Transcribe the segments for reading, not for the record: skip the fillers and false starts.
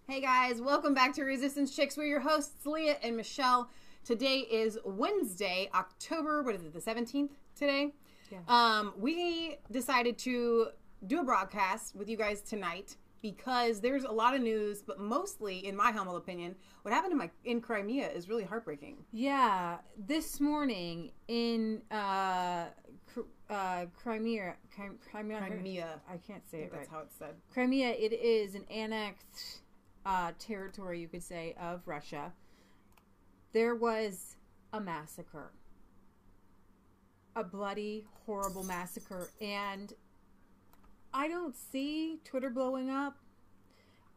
Hey guys, welcome back to Resistance Chicks. We're your hosts, Leah and Michelle. Today is Wednesday, October, what is it, the 17th today? Yeah. We decided to do a broadcast with you guys tonight because there's a lot of news, but mostly, in my humble opinion, what happened in Crimea is really heartbreaking. Yeah, this morning in Crimea. I can't say it right. That's how it's said. Crimea, it is an annexed territory, you could say, of Russia. There was a massacre. A bloody, horrible massacre. And I don't see Twitter blowing up.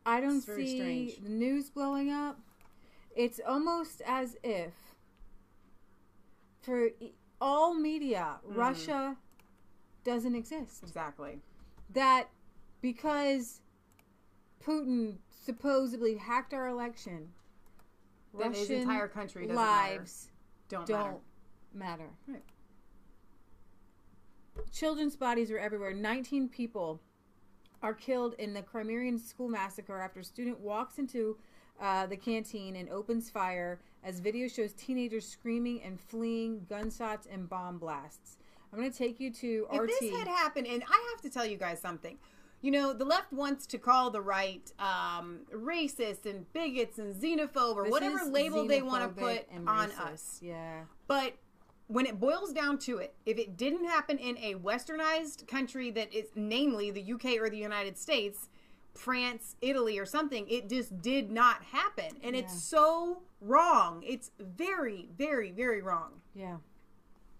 I don't see the news blowing up. It's almost as if for all media, Russia doesn't exist. Exactly. That because Putin supposedly hacked our election, that his entire country doesn't lives don't matter. Right. Children's bodies are everywhere. 19 people are killed in the Crimean school massacre after a student walks into the canteen and opens fire as video shows teenagers screaming and fleeing, gunshots and bomb blasts. I'm going to take you to RT. If this had happened, and I have to tell you guys something. You know, the left wants to call the right racist and bigots and xenophobe or whatever label they want to put on us. Yeah. But when it boils down to it, if it didn't happen in a westernized country that is namely the UK or the United States, France, Italy or something, it just did not happen. And it's so wrong. It's very, very, very wrong. Yeah.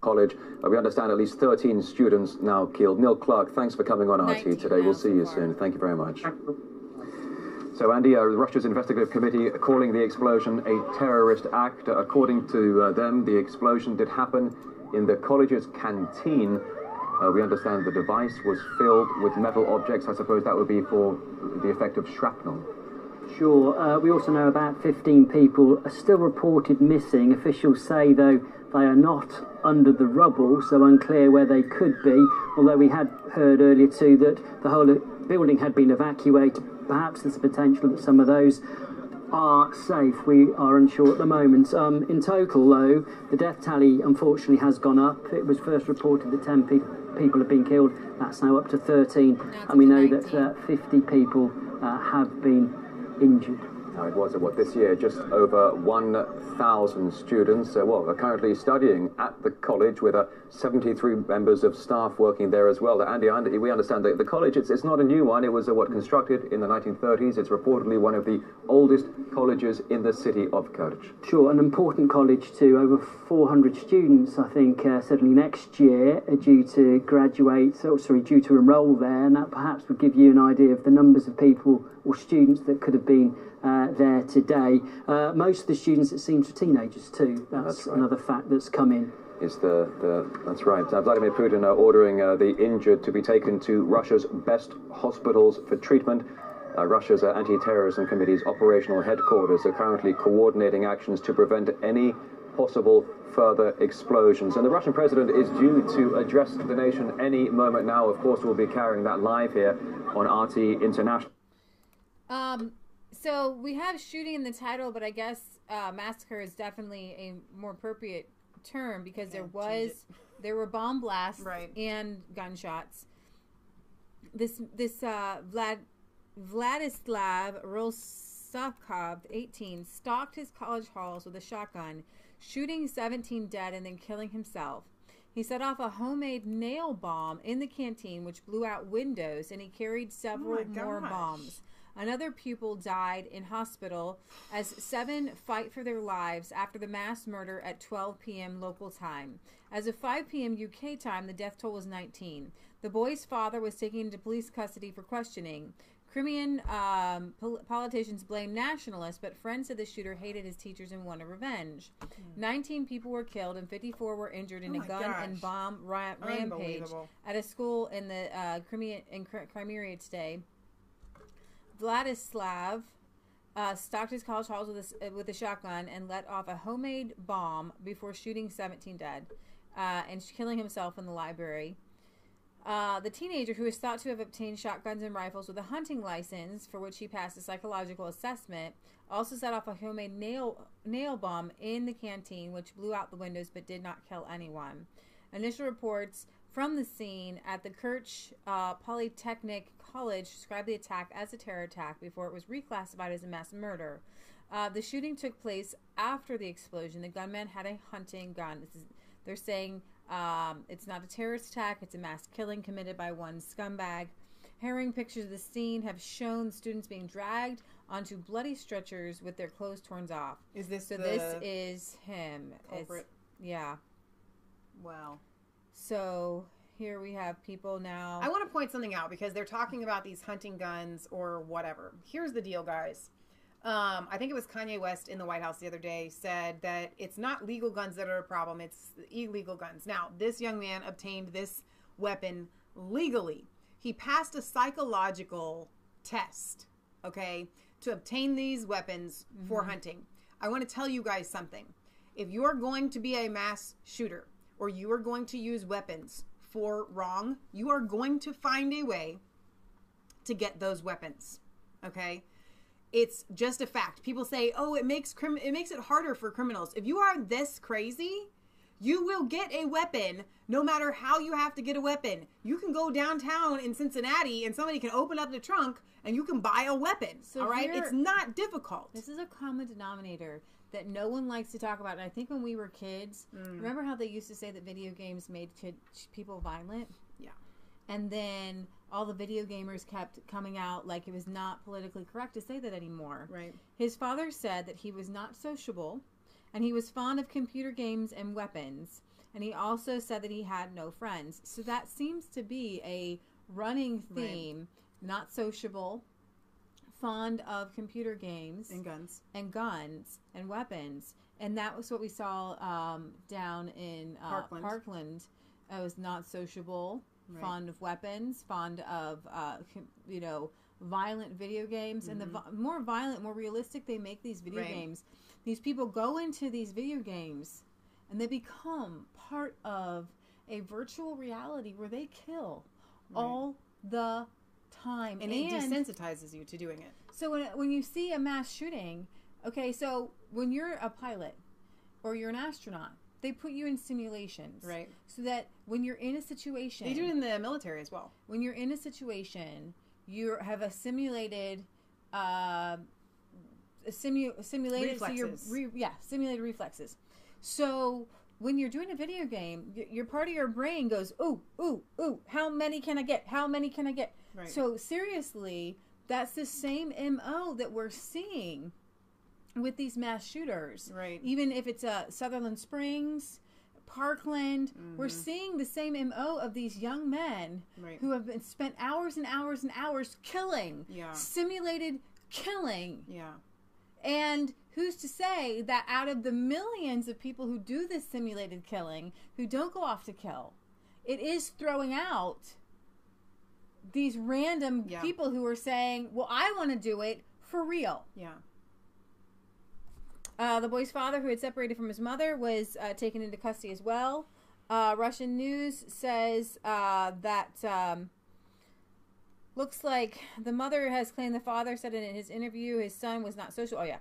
College. We understand at least 13 students now killed. Neil Clark, thanks for coming on RT today. We'll see you soon. Thank you very much. So, Andy, Russia's investigative committee calling the explosion a terrorist act. According to them, the explosion did happen in the college's canteen. We understand the device was filled with metal objects. I suppose that would be for the effect of shrapnel. Sure. We also know about 15 people are still reported missing. Officials say, though, they are not under the rubble, so unclear where they could be, although we had heard earlier too that the whole building had been evacuated. Perhaps there's a potential that some of those are safe. We are unsure at the moment. In total, though, the death tally unfortunately has gone up. It was first reported that 10 people have been killed. That's now up to 13, and we know that 50 people have been injured. Now, it was, this year, just over 1,000 students, are currently studying at the college with 73 members of staff working there as well. Andy, we understand that the college, it's not a new one. It was, constructed in the 1930s. It's reportedly one of the oldest colleges in the city of Kerch. Sure, an important college too. Over 400 students, I think, certainly next year are due to due to enrol there, and that perhaps would give you an idea of the numbers of people or students that could have been there today. Most of the students, it seems, are teenagers too. That's right. Another fact that's come in. That's right. Vladimir Putin ordering the injured to be taken to Russia's best hospitals for treatment. Russia's anti-terrorism committee's operational headquarters are currently coordinating actions to prevent any possible further explosions. And the Russian president is due to address the nation any moment now. Of course, we'll be carrying that live here on RT International. So we have shooting in the title, but I guess massacre is definitely a more appropriate term because there were bomb blasts and gunshots. This Vladislav Rosakov, 18, stalked his college halls with a shotgun, shooting 17 dead and then killing himself. He set off a homemade nail bomb in the canteen, which blew out windows, and he carried several more bombs. Another pupil died in hospital as 7 fight for their lives after the mass murder at 12 p.m. local time. As of 5 p.m. UK time, the death toll was 19. The boy's father was taken into police custody for questioning. Crimean politicians blame nationalists, but friends said the shooter hated his teachers and wanted revenge. 19 people were killed and 54 were injured in a gun and bomb rampage at a school in the Crimea today. Vladislav stalked his college halls with a shotgun and let off a homemade bomb before shooting 17 dead and killing himself in the library. The teenager, who is thought to have obtained shotguns and rifles with a hunting license, for which he passed a psychological assessment, also set off a homemade nail bomb in the canteen, which blew out the windows but did not kill anyone. Initial reports from the scene at the Kirch Polytechnic College described the attack as a terror attack before it was reclassified as a mass murder. The shooting took place after the explosion. The gunman had a hunting gun. They're saying it's not a terrorist attack. It's a mass killing committed by one scumbag. Harrowing pictures of the scene have shown students being dragged onto bloody stretchers with their clothes torn off. Is this this is him. Culprit? Yeah. Wow. So here we have people now. I want to point something out because they're talking about these hunting guns or whatever. Here's the deal, guys. I think it was Kanye West in the White House the other day said that it's not legal guns that are a problem. It's illegal guns. Now, this young man obtained this weapon legally. He passed a psychological test, okay, to obtain these weapons for hunting. I want to tell you guys something. If you're going to be a mass shooter or you are going to use weapons for wrong, you are going to find a way to get those weapons, okay? It's just a fact. People say, "Oh, it makes it harder for criminals." If you are this crazy, you will get a weapon no matter how you have to get a weapon. You can go downtown in Cincinnati and somebody can open up the trunk and you can buy a weapon. So all right? It's not difficult. This is a common denominator that no one likes to talk about. And I think when we were kids, remember how they used to say that video games made people violent? Yeah. And then all the video gamers kept coming out like it was not politically correct to say that anymore. Right. His father said that he was not sociable, and he was fond of computer games and weapons. And he also said that he had no friends. So that seems to be a running theme. Right. Not sociable, fond of computer games. And guns. And weapons. And that was what we saw down in Parkland. It was not sociable. Right. Fond of weapons, fond of, violent video games. And the more violent, more realistic they make these video games, these people go into these video games and they become part of a virtual reality where they kill all the time. And it desensitizes you to doing it. So when you see a mass shooting, okay, so when you're a pilot or you're an astronaut, they put you in simulations. Right. So that when you're in a situation... They do it in the military as well. When you're in a situation, you have a simulated... simulated reflexes. Simulated reflexes. So when you're doing a video game, your part of your brain goes, ooh, ooh, ooh, how many can I get? How many can I get? Right. So seriously, that's the same MO that we're seeing with these mass shooters. Right. Even if it's Sutherland Springs, Parkland, we're seeing the same MO of these young men who have been spent hours and hours and hours killing. Yeah. Simulated killing. Yeah. And who's to say that out of the millions of people who do this simulated killing, who don't go off to kill, it is throwing out these random people who are saying, well, I want to do it for real. Yeah. The boy's father, who had separated from his mother, was taken into custody as well. Russian news says that looks like the mother has claimed the father said in his interview his son was not social. Oh, yeah.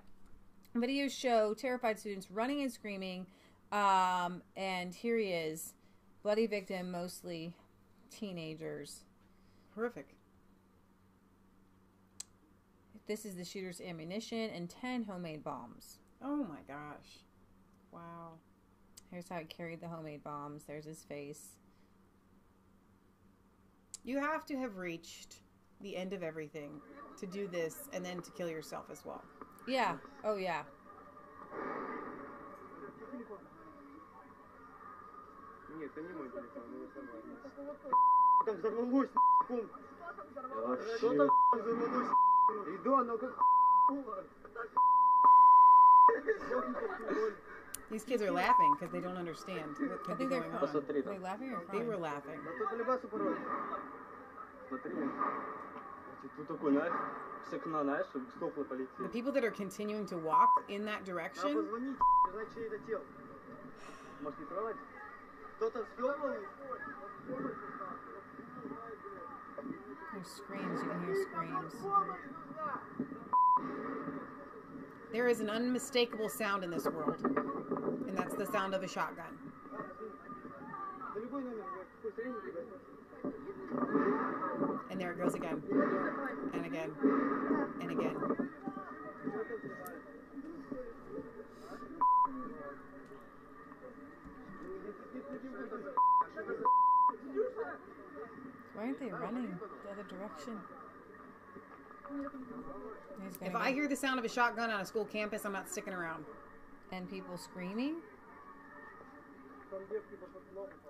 Videos show terrified students running and screaming. And here he is. Bloody victim, mostly teenagers. Horrific. This is the shooter's ammunition and 10 homemade bombs. Oh my gosh. Wow. Here's how he carried the homemade bombs. There's his face. You have to have reached the end of everything to do this and then to kill yourself as well. Yeah. Oh, yeah. These kids are laughing because they don't understand what could be going on. Are they laughing or crying? They were laughing. The people that are continuing to walk in that direction. There's screams. You can hear screams. There is an unmistakable sound in this world, and that's the sound of a shotgun. And there it goes again, and again, and again. Why aren't they running the other direction? If I hear the sound of a shotgun on a school campus, I'm not sticking around. And people screaming?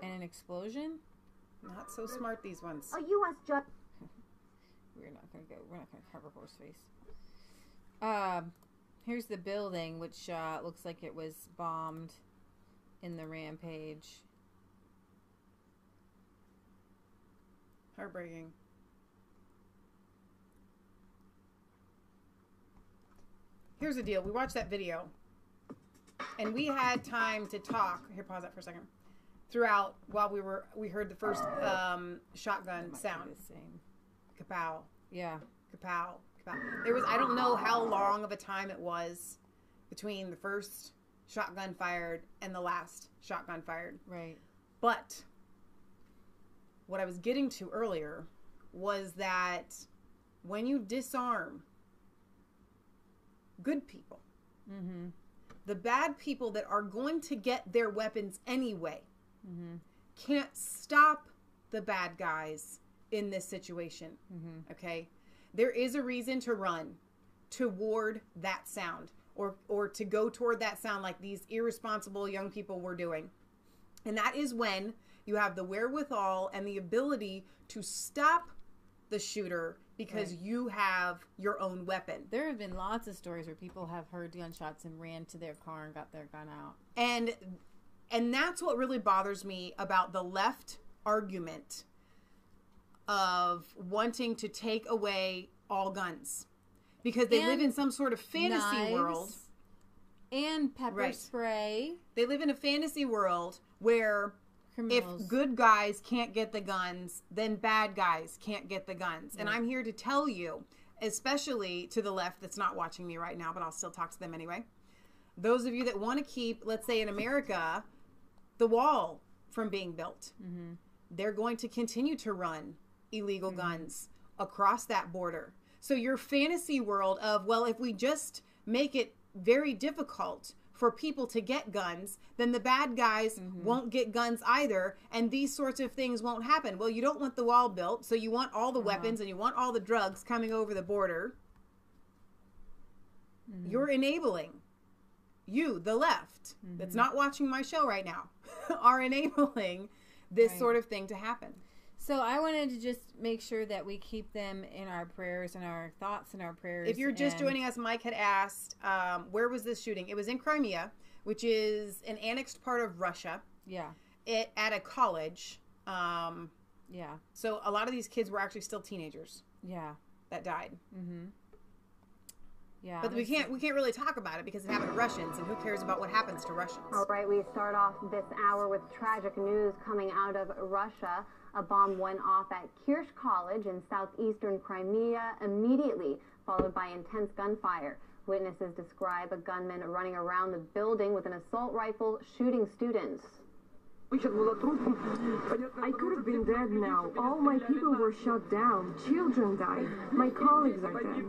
And an explosion? Not so smart, these ones. A U.S. judge. We're not going to cover Horseface. Here's the building, which looks like it was bombed in the rampage. Heartbreaking. Here's the deal. We watched that video, and we had time to talk. Here, pause that for a second. Throughout, while we heard the first shotgun sound. The same. Kapow. Yeah. Kapow. Kapow. There was, I don't know how long of a time it was between the first shotgun fired and the last shotgun fired. Right. But what I was getting to earlier was that when you disarm good people, the bad people that are going to get their weapons anyway can't stop the bad guys in this situation. Okay? There is a reason to run toward that sound or to go toward that sound like these irresponsible young people were doing. And that is when you have the wherewithal and the ability to stop the shooter because you have your own weapon. There have been lots of stories where people have heard gunshots and ran to their car and got their gun out. And that's what really bothers me about the left argument of wanting to take away all guns. Because they live in some sort of fantasy world. And pepper spray. They live in a fantasy world where Criminals. if good guys can't get the guns, then bad guys can't get the guns. And I'm here to tell you, especially to the left that's not watching me right now, but I'll still talk to them anyway. Those of you that want to keep, let's say in America, the wall from being built, they're going to continue to run illegal guns across that border. So your fantasy world of, well, if we just make it very difficult for people to get guns, then the bad guys won't get guns either, and these sorts of things won't happen. Well, you don't want the wall built, so you want all the weapons and you want all the drugs coming over the border. You're enabling. You, the left, that's not watching my show right now, are enabling this sort of thing to happen. So I wanted to just make sure that we keep them in our prayers and our thoughts and our prayers. If you're just joining us, Mike had asked, where was this shooting? It was in Crimea, which is an annexed part of Russia. Yeah. At a college. Yeah. So a lot of these kids were actually still teenagers. Yeah. That died. Yeah. But we can't really talk about it because it happened to Russians, and who cares about what happens to Russians? All right, we start off this hour with tragic news coming out of Russia. A bomb went off at Kirch College in southeastern Crimea immediately, followed by intense gunfire. Witnesses describe a gunman running around the building with an assault rifle shooting students. I could have been dead now. All my people were shot down. Children died. My colleagues are dead.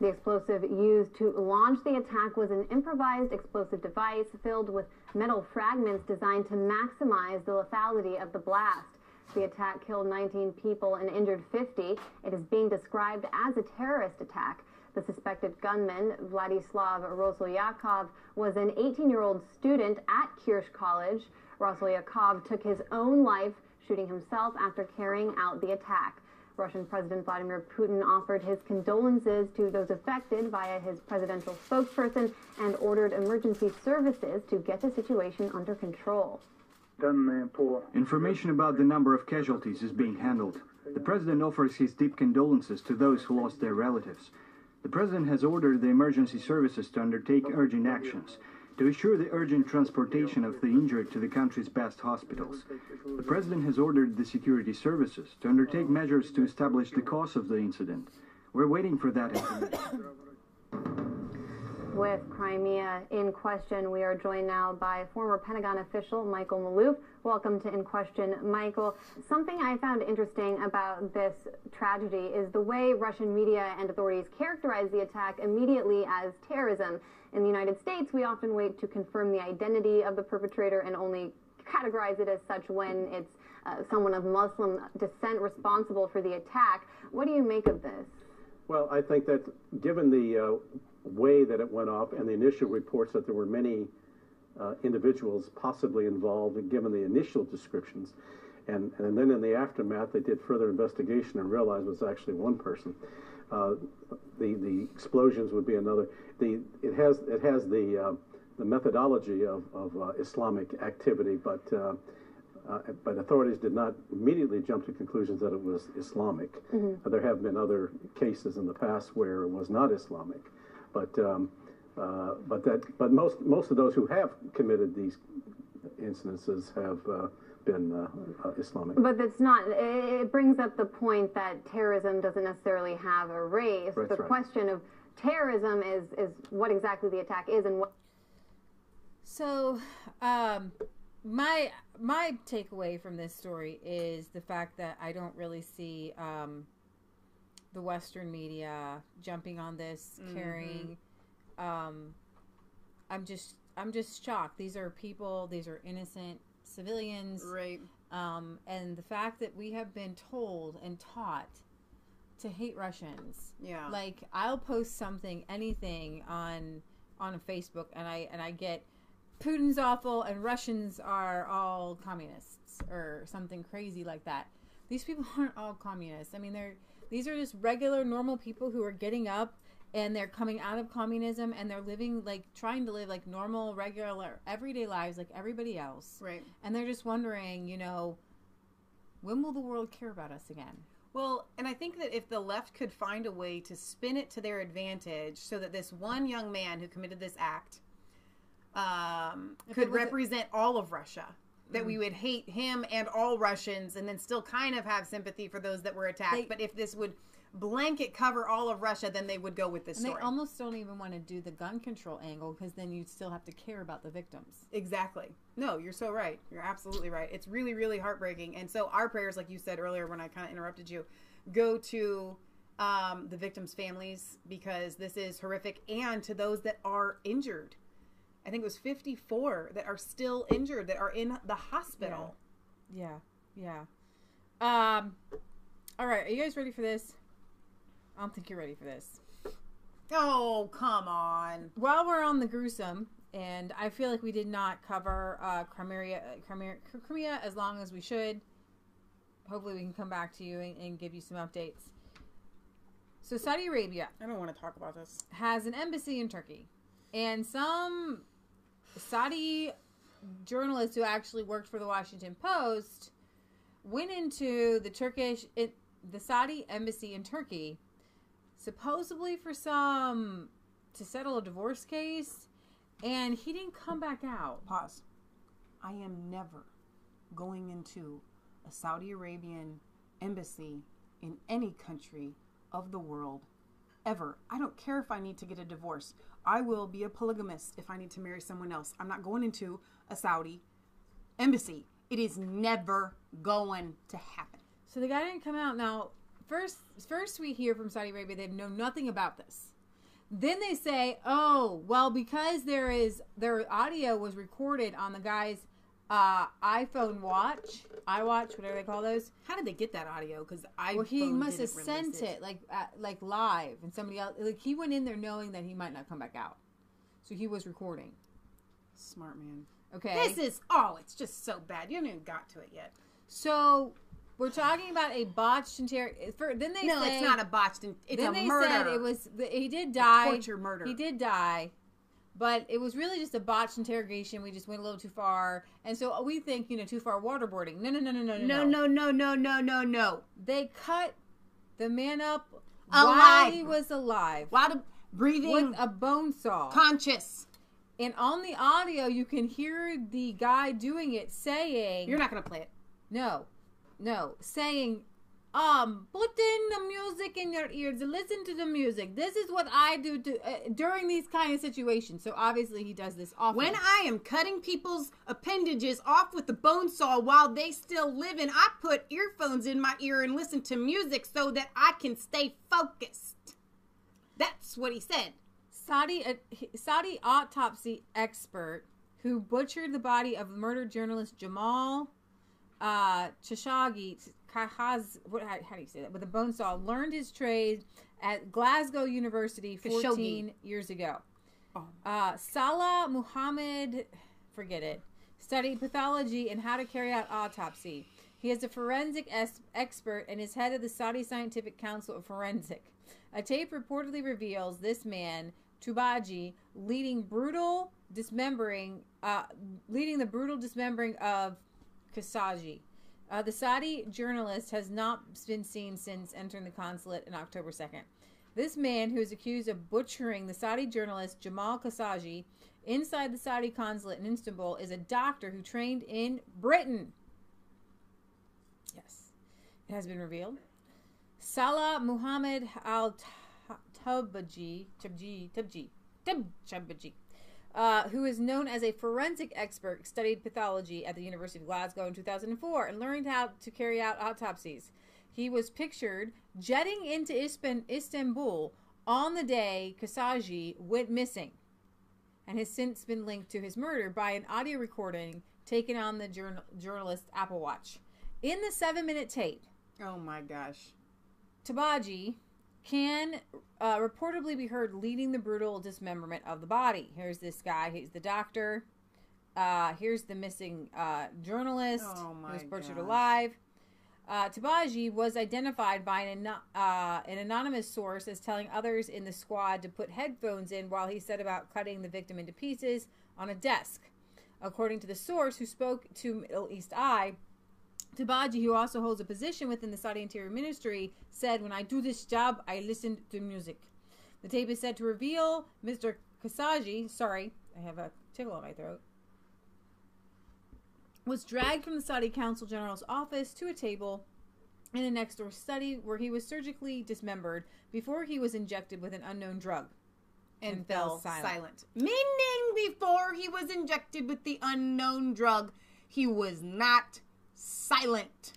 The explosive used to launch the attack was an improvised explosive device filled with metal fragments designed to maximize the lethality of the blast. The attack killed 19 people and injured 50. It is being described as a terrorist attack. The suspected gunman, Vladislav Rosolyakov, was an 18-year-old student at Kirch College. Rosolyakov took his own life, shooting himself after carrying out the attack. Russian President Vladimir Putin offered his condolences to those affected via his presidential spokesperson and ordered emergency services to get the situation under control. Information about the number of casualties is being handled. The president offers his deep condolences to those who lost their relatives. The president has ordered the emergency services to undertake urgent actions. to assure the urgent transportation of the injured to the country's best hospitals. The president has ordered the security services to undertake measures to establish the cause of the incident. We're waiting for that information. With Crimea in question, we are joined now by former Pentagon official Michael Maloof. Welcome to In Question, Michael. Something I found interesting about this tragedy is the way Russian media and authorities characterize the attack immediately as terrorism. In the United States, we often wait to confirm the identity of the perpetrator and only categorize it as such when it's someone of Muslim descent responsible for the attack. What do you make of this? Well, I think that given the way that it went off and the initial reports that there were many individuals possibly involved, and given the initial descriptions, and then in the aftermath they did further investigation and realized it was actually one person. The explosions would be another. It has the methodology of Islamic activity, but authorities did not immediately jump to conclusions that it was Islamic. Mm-hmm. There have been other cases in the past where it was not Islamic, but most of those who have committed these incidences have been Islamic. But that's not. It brings up the point that terrorism doesn't necessarily have a race. That's the right. question of terrorism is what exactly the attack is and what. So, my takeaway from this story is the fact that I don't really see the Western media jumping on this, caring. I'm just shocked. These are people. These are innocent civilians, right? And the fact that we have been told and taught to hate Russians. Yeah. Like, I'll post anything on Facebook, and I get Putin's awful and Russians are all communists or something crazy like that. These people aren't all communists. I mean, these are just regular, normal people who are getting up and they're coming out of communism and they're living, trying to live normal, regular, everyday lives like everybody else. Right. And they're just wondering, when will the world care about us again? Well, and I think that if the left could find a way to spin it to their advantage so that this one young man who committed this act could represent all of Russia, that we would hate him and all Russians and then still kind of have sympathy for those that were attacked. But if this would blanket cover all of Russia, then they would go with this story. They almost don't even want to do the gun control angle because then you'd still have to care about the victims. Exactly. No, you're so right. You're absolutely right. It's really, really heartbreaking. And so our prayers, like you said earlier when I kind of interrupted you, go to the victims' families because this is horrific, and to those that are injured. I think it was 54 that are still injured, that are in the hospital. Yeah. All right. Are you guys ready for this? I don't think you're ready for this. Oh, come on. While we're on the gruesome, and I feel like we did not cover Crimea as long as we should. Hopefully we can come back to you and give you some updates. So Saudi Arabia, I don't want to talk about this, has an embassy in Turkey. And some Saudi journalists who actually worked for the Washington Post went into the Saudi embassy in Turkey, supposedly to settle a divorce case, and he didn't come back out. Pause. I am never going into a Saudi Arabian embassy in any country of the world ever. I don't care if I need to get a divorce. I will be a polygamist if I need to marry someone else. I'm not going into a Saudi embassy. It is never going to happen. So the guy didn't come out. Now, first we hear from Saudi Arabia they know nothing about this. Then they say, oh, well, because their audio was recorded on the guy's iPhone watch, iWatch, whatever they call those. How did they get that audio? Because he must have sent it like live, and somebody else, he went in there knowing that he might not come back out, so he was recording. Smart man. Okay. It's just so bad. You haven't even got to it yet. So we're talking about a botched interrogation. Then they say it's not a botched. It's a murder. Then they said he did die. A torture murder. He did die. But it was really just a botched interrogation. We just went a little too far. And so we think, too far waterboarding. No. They cut the man up while he was alive. While breathing. With a bone saw. Conscious. And on the audio, you can hear the guy doing it saying... You're not going to play it. No. Saying, put in the music in your ears. Listen to the music. This is what I do during these kind of situations. So obviously he does this often. When I am cutting people's appendages off with the bone saw while they still living, I put earphones in my ear and listen to music so that I can stay focused. That's what he said. Saudi autopsy expert who butchered the body of murdered journalist Jamal Khashoggi, how do you say that? With a bone saw, learned his trade at Glasgow University 14 years ago. Salah Muhammad, forget it, studied pathology and how to carry out autopsy. He is a forensic expert and is head of the Saudi Scientific Council of Forensic. A tape reportedly reveals this man, Tubaji, leading the brutal dismembering of Khashoggi. The Saudi journalist has not been seen since entering the consulate on October 2nd. This man, who is accused of butchering the Saudi journalist Jamal Khashoggi inside the Saudi consulate in Istanbul, is a doctor who trained in Britain. Yes, it has been revealed. Salah Muhammad al-Tubaji, who is known as a forensic expert, studied pathology at the University of Glasgow in 2004 and learned how to carry out autopsies. He was pictured jetting into Istanbul on the day Khashoggi went missing and has since been linked to his murder by an audio recording taken on the journalist's Apple Watch. In the 7-minute tape, oh my gosh, Tubaji can reportedly be heard leading the brutal dismemberment of the body. Here's this guy. He's the doctor. Here's the missing journalist who was butchered alive. Tubaji was identified by an anonymous source as telling others in the squad to put headphones in while he set about cutting the victim into pieces on a desk. According to the source who spoke to Middle East Eye, Tubaji, who also holds a position within the Saudi Interior Ministry, said, "When I do this job, I listen to music." The tape is said to reveal Mr. Khashoggi, sorry, I have a tickle in my throat, was dragged from the Saudi Consul General's office to a table in a next-door study where he was surgically dismembered before he was injected with an unknown drug and fell silent. Meaning before he was injected with the unknown drug, he was not silent.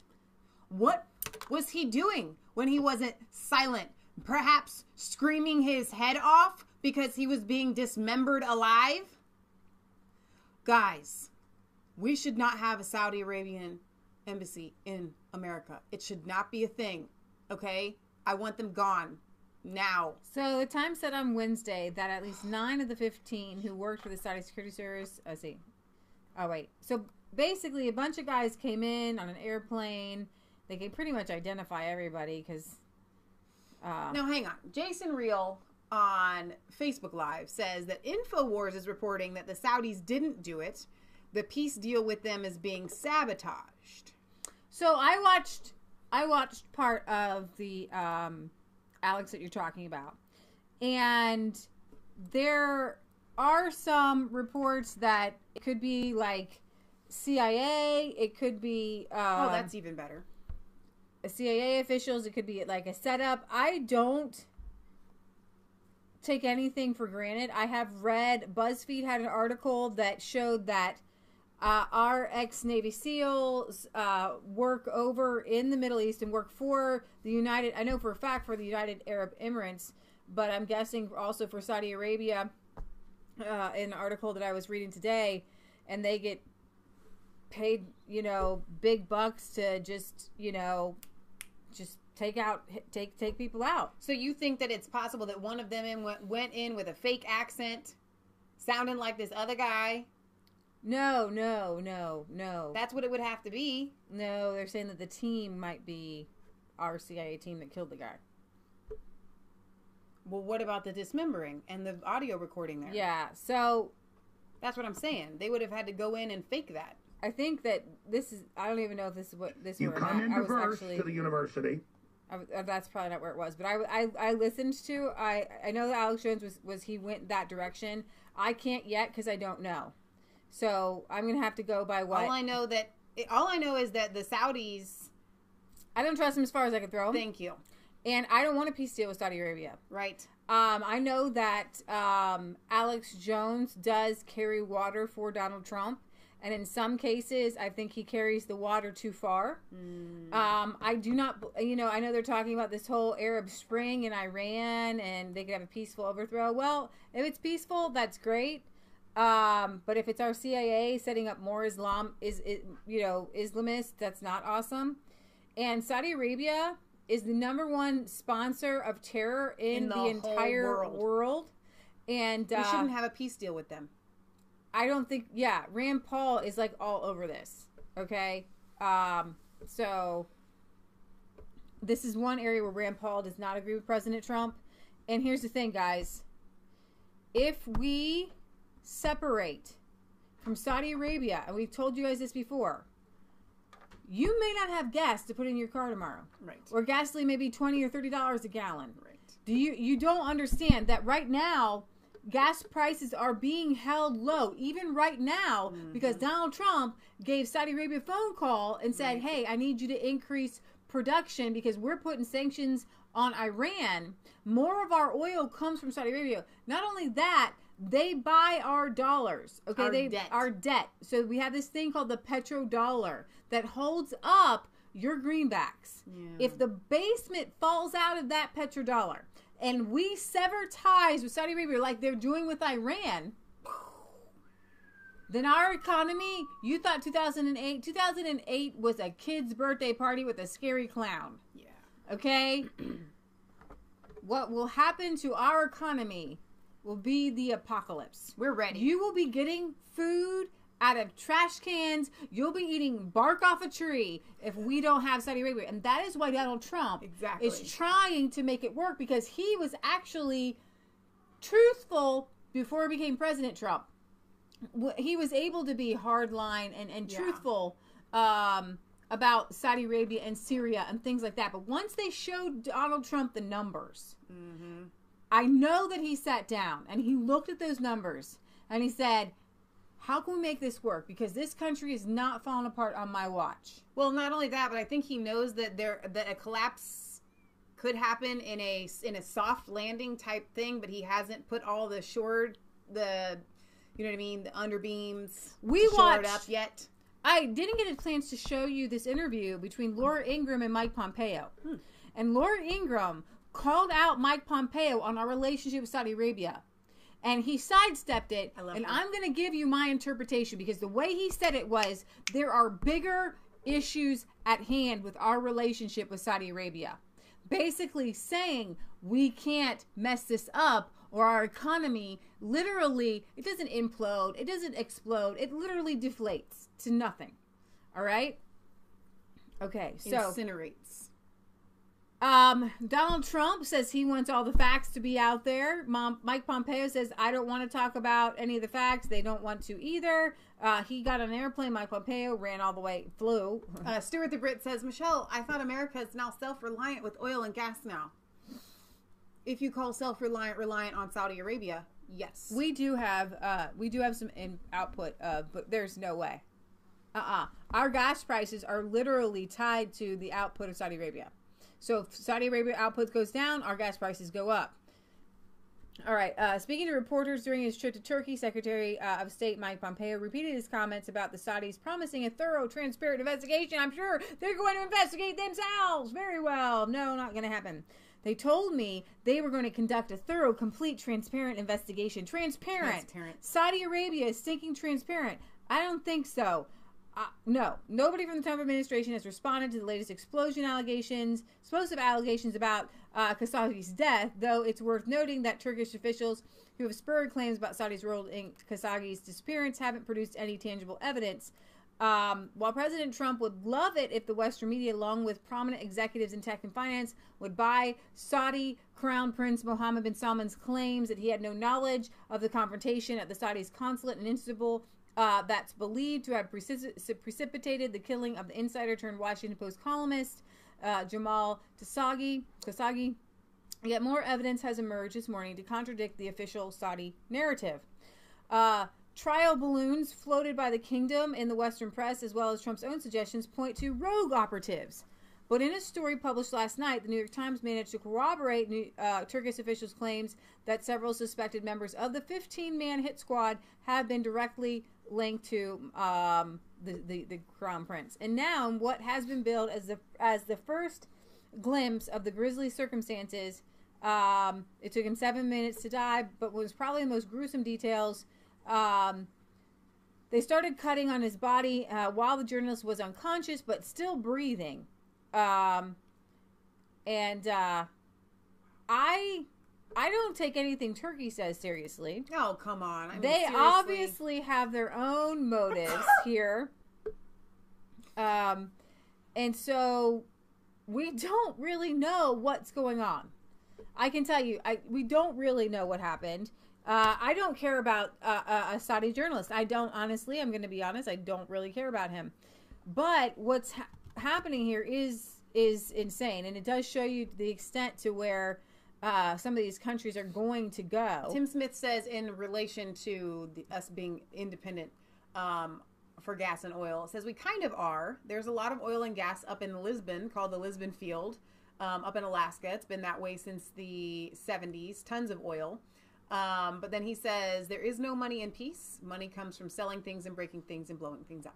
What was he doing when he wasn't silent? Perhaps screaming his head off because he was being dismembered alive? Guys, we should not have a Saudi Arabian embassy in America. It should not be a thing, okay? I want them gone now. So the Times said on Wednesday that at least 9 of the 15 who worked for the Saudi Security Service, so basically, a bunch of guys came in on an airplane. They can pretty much identify everybody because... Now, hang on. Jason Reel on Facebook Live says that InfoWars is reporting that the Saudis didn't do it. The peace deal with them is being sabotaged. So I watched part of the Alex that you're talking about. And there are some reports that it could be like CIA, it could be that's even better. CIA officials, it could be like a setup. I don't take anything for granted. I have read, BuzzFeed had an article that showed that our ex-Navy SEALs work over in the Middle East and work for the United, I know for a fact for the United Arab Emirates, but I'm guessing also for Saudi Arabia, in an article that I was reading today, and they get paid, big bucks to just take people out. So you think that it's possible that one of them went in with a fake accent, sounding like this other guy? No. That's what it would have to be. No, they're saying that the team might be our CIA team that killed the guy. Well, what about the dismembering and the audio recording there? Yeah, so that's what I'm saying. They would have had to go in and fake that. I think that this is, I don't even know if this is what this you come in diverse to the university. That's probably not where it was, but I listened to. I know that Alex Jones was he went that direction. I can't yet because I don't know. So I'm gonna have to go by what. All I know is that the Saudis. I don't trust them as far as I can throw them. Thank you. And I don't want a peace deal with Saudi Arabia. Right. I know that Alex Jones does carry water for Donald Trump. And in some cases, I think he carries the water too far. I do not, I know they're talking about this whole Arab Spring in Iran and they could have a peaceful overthrow. Well, if it's peaceful, that's great. But if it's our CIA setting up more Islamists, that's not awesome. And Saudi Arabia is the #1 sponsor of terror in the entire world. And we shouldn't have a peace deal with them. I don't think, Rand Paul is like all over this. Okay. So this is one area where Rand Paul does not agree with President Trump. And here's the thing, guys. If we separate from Saudi Arabia, and we've told you guys this before, you may not have gas to put in your car tomorrow. Right. Or gasoline may be $20 or $30 a gallon. Right. You don't understand that right now, gas prices are being held low, even right now, because Donald Trump gave Saudi Arabia a phone call and said, hey, I need you to increase production because we're putting sanctions on Iran. More of our oil comes from Saudi Arabia. Not only that, they buy our dollars. Okay, our debt. So we have this thing called the petrodollar that holds up your greenbacks. Yeah. If the basement falls out of that petrodollar and we sever ties with Saudi Arabia like they're doing with Iran, then our economy, you thought 2008 was a kid's birthday party with a scary clown. Yeah. Okay? What will happen to our economy will be the apocalypse. We're ready. You will be getting food out of trash cans. You'll be eating bark off a tree if we don't have Saudi Arabia. And that is why Donald Trump is trying to make it work, because he was actually truthful before he became President Trump. He was able to be hardline and truthful about Saudi Arabia and Syria and things like that. But once they showed Donald Trump the numbers, I know that he sat down and he looked at those numbers and he said, how can we make this work? Because this country is not falling apart on my watch. Well, not only that, but I think he knows that that a collapse could happen in a soft landing type thing, but he hasn't put all the you know what I mean, the underbeams shored up yet. I didn't get a chance to show you this interview between Laura Ingraham and Mike Pompeo. And Laura Ingraham called out Mike Pompeo on our relationship with Saudi Arabia. And he sidestepped it. And I'm going to give you my interpretation, because the way he said it was, there are bigger issues at hand with our relationship with Saudi Arabia. Basically saying we can't mess this up, or our economy literally, it doesn't implode, it doesn't explode, it literally deflates to nothing. All right? Okay, so incinerates. Donald Trump says he wants all the facts to be out there. Mike Pompeo says, I don't want to talk about any of the facts. They don't want to either. He got on an airplane. Mike Pompeo ran all the way, flew. Stuart the Brit says, Michelle, I thought America is now self-reliant with oil and gas now. If you call reliant on Saudi Arabia, yes. We do have some output, but there's no way. Our gas prices are literally tied to the output of Saudi Arabia. So if Saudi Arabia output goes down, our gas prices go up. All right. Speaking to reporters during his trip to Turkey, Secretary of State Mike Pompeo repeated his comments about the Saudis promising a thorough, transparent investigation. I'm sure they're going to investigate themselves. Very well. No, not going to happen. They told me they were going to conduct a thorough, complete, transparent investigation. Transparent. Saudi Arabia is thinking transparent. I don't think so. No. Nobody from the Trump administration has responded to the latest explosive allegations about Khashoggi's death, though it's worth noting that Turkish officials who have spurred claims about Saudi's role in Khashoggi's disappearance haven't produced any tangible evidence. While President Trump would love it if the Western media, along with prominent executives in tech and finance, would buy Saudi Crown Prince Mohammed bin Salman's claims that he had no knowledge of the confrontation at the Saudi's consulate in Istanbul that's believed to have precipitated the killing of the insider turned Washington Post columnist Jamal Khashoggi. Yet more evidence has emerged this morning to contradict the official Saudi narrative. Trial balloons floated by the kingdom in the Western press, as well as Trump's own suggestions, point to rogue operatives. But in a story published last night, the New York Times managed to corroborate Turkish officials' claims that several suspected members of the 15-man hit squad have been directly linked to the Crown Prince. And now, what has been billed as the first glimpse of the grisly circumstances, it took him 7 minutes to die, but was probably the most gruesome details. They started cutting on his body while the journalist was unconscious, but still breathing. I don't take anything Turkey says seriously. Oh, come on. I mean, they seriously. obviously have their own motives here. And so we don't really know what's going on. I can tell you, we don't really know what happened. I don't care about a Saudi journalist. I don't, honestly, I'm going to be honest, I don't really care about him. But what's happening here is insane, and it does show you the extent to where some of these countries are going to go. Tim Smith says, in relation to us being independent for gas and oil, says we kind of are. There's a lot of oil and gas up in Lisbon, called the Lisbon Field, up in Alaska. It's been that way since the 70s. Tons of oil. But then he says there is no money in peace. Money comes from selling things and breaking things and blowing things up.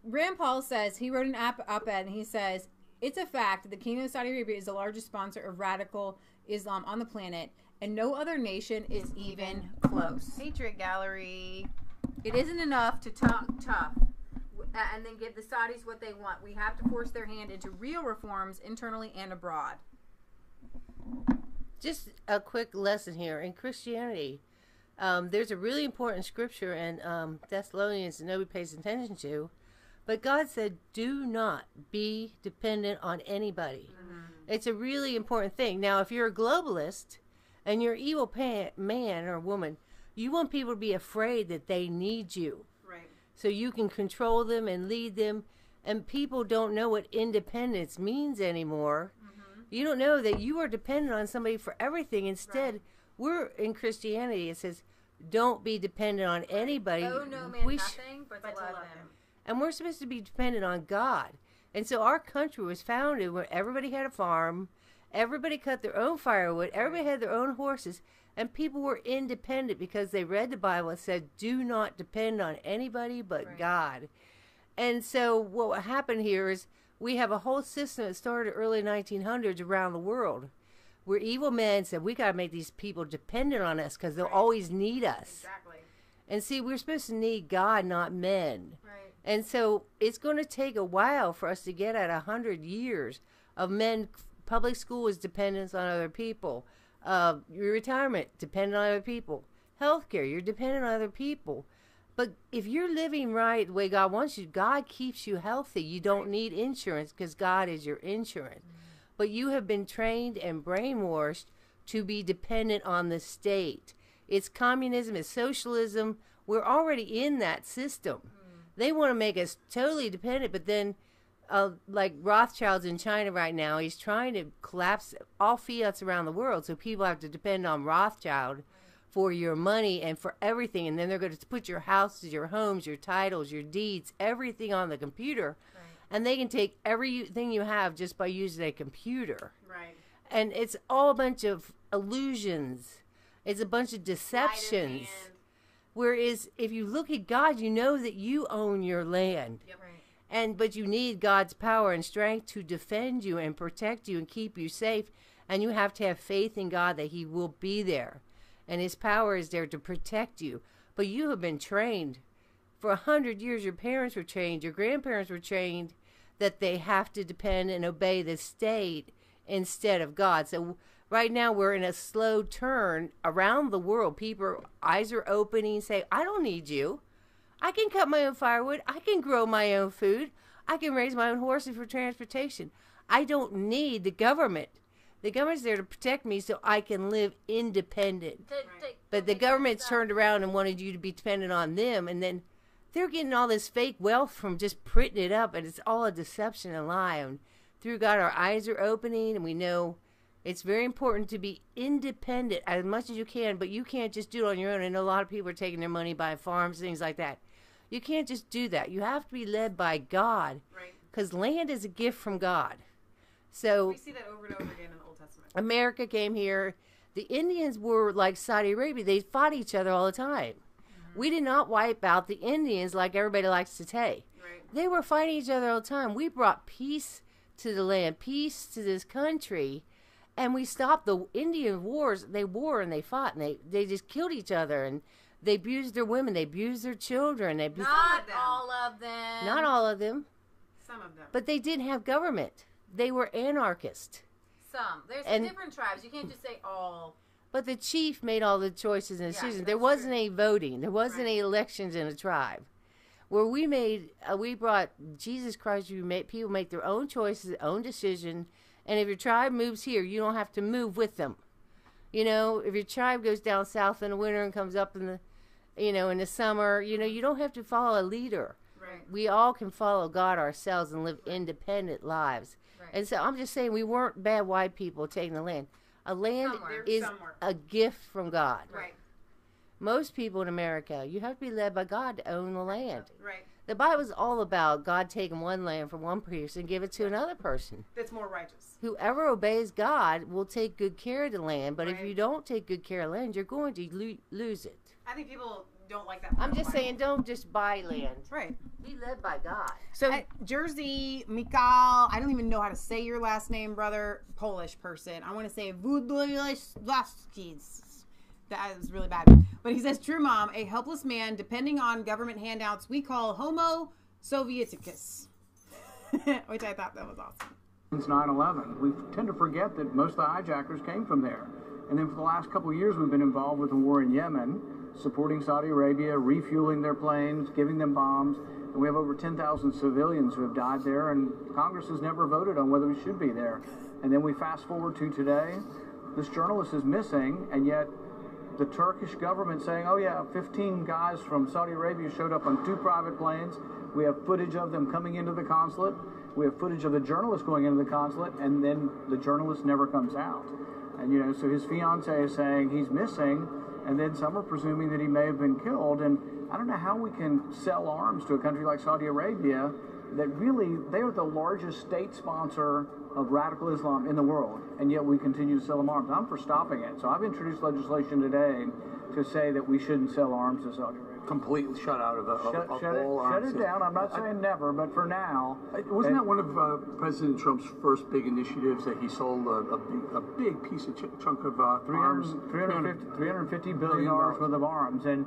Rand Paul says, he wrote an op-ed, and he says, it's a fact that the Kingdom of Saudi Arabia is the largest sponsor of radical Islam on the planet, and no other nation is even close. Patriot Gallery. It isn't enough to talk tough and then give the Saudis what they want. We have to force their hand into real reforms internally and abroad. Just a quick lesson here. In Christianity, there's a really important scripture in Thessalonians that nobody pays attention to. But God said, do not be dependent on anybody. Mm-hmm. It's a really important thing. Now, if you're a globalist and you're an evil man or woman, you want people to be afraid that they need you. Right. So you can control them and lead them. And people don't know what independence means anymore. Mm-hmm. You don't know that you are dependent on somebody for everything. Instead, we're in Christianity. It says, don't be dependent on anybody. Oh, no man, nothing but to love him. And we're supposed to be dependent on God. And so our country was founded where everybody had a farm, everybody cut their own firewood, everybody had their own horses, and people were independent because they read the Bible and said, do not depend on anybody but God. And so what happened here is we have a whole system that started early 1900s around the world where evil men said, we got to make these people dependent on us because they'll always need us. Exactly. And see, we're supposed to need God, not men. Right. And so it's going to take a while for us to get at 100 years of men. Public school is dependence on other people. Your retirement, dependent on other people. Healthcare, you're dependent on other people. But if you're living right the way God wants you, God keeps you healthy. You don't need insurance because God is your insurance. Mm-hmm. But you have been trained and brainwashed to be dependent on the state. It's communism, it's socialism. We're already in that system. Mm-hmm. They want to make us totally dependent, but then, like Rothschild's in China right now, he's trying to collapse all fiats around the world, so people have to depend on Rothschild for your money and for everything, and then they're going to put your houses, your homes, your titles, your deeds, everything on the computer, and they can take everything you have just by using a computer. Right. And it's all a bunch of illusions. It's a bunch of deceptions. Whereas if you look at God, you know that you own your land. Yep. Right. But you need God's power and strength to defend you and protect you and keep you safe. And you have to have faith in God that he will be there. And his power is there to protect you. But you have been trained. For 100 years, your parents were trained, your grandparents were trained that they have to depend and obey the state instead of God. So right now, we're in a slow turn around the world. People's eyes are opening and say, I don't need you. I can cut my own firewood. I can grow my own food. I can raise my own horses for transportation. I don't need the government The government's there to protect me so I can live independent. But the government's turned around and wanted you to be dependent on them, and then they're getting all this fake wealth from just printing it up, and it's all a deception and lie. And through God, our eyes are opening, and we know it's very important to be independent as much as you can, but you can't just do it on your own. I know a lot of people are taking their money, buying farms, things like that. You can't just do that. You have to be led by God, because land is a gift from God. So we see that over and over again in the Old Testament. America came here. The Indians were like Saudi Arabia. They fought each other all the time. We did not wipe out the Indians like everybody likes to say. They were fighting each other all the time. We brought peace to the land, peace to this country, and we stopped the Indian wars. They war and they fought, and they just killed each other, and they abused their women. They abused their children. They abused Not all of them. Not all of them. Some of them. But they didn't have government. They were anarchists. Some. There's different tribes. You can't just say all. But the chief made all the choices and decisions. There wasn't any voting. There wasn't any elections in a tribe. Where we brought Jesus Christ. People make their own choices, their own decision. And if your tribe moves here, you don't have to move with them. You know, if your tribe goes down south in the winter and comes up in the, in the summer, you don't have to follow a leader. Right. We all can follow God ourselves and live independent lives. Right. And so I'm just saying, we weren't bad white people taking the land. A land is a gift from God. Right. Most people in America, you have to be led by God to own the land. Right. The Bible is all about God taking one land from one person and give it to another person. That's more righteous. Whoever obeys God will take good care of the land, but if you don't take good care of land, you're going to lose it. I think people don't like that. I'm just saying, don't just buy land. Right. Be led by God. So, Jerzy Mikal, I don't even know how to say your last name, brother. Polish person. I want to say Wudlowskis. That is really bad. But he says, true mom, a helpless man depending on government handouts we call Homo Sovieticus. Which I thought that was awesome. Since 9/11, we tend to forget that most of the hijackers came from there. And then for the last couple of years, we've been involved with the war in Yemen, supporting Saudi Arabia, refueling their planes, giving them bombs. And we have over 10,000 civilians who have died there, and Congress has never voted on whether we should be there. And then we fast forward to today. This journalist is missing, and yet the Turkish government saying, oh yeah, 15 guys from Saudi Arabia showed up on 2 private planes. We have footage of them coming into the consulate. We have footage of the journalist going into the consulate, and then the journalist never comes out. And, so his fiance is saying he's missing, and then some are presuming that he may have been killed. And I don't know how we can sell arms to a country like Saudi Arabia that really, they are the largest state sponsor of radical Islam in the world, and yet we continue to sell them arms. I'm for stopping it. So I've introduced legislation today to say that we shouldn't sell arms to Saudi Arabia. Completely shut out of all arms. Shut it down. I'm not saying never, but for now. Wasn't that one of President Trump's first big initiatives, that he sold a big piece of chunk of arms? $350 billion worth of arms. And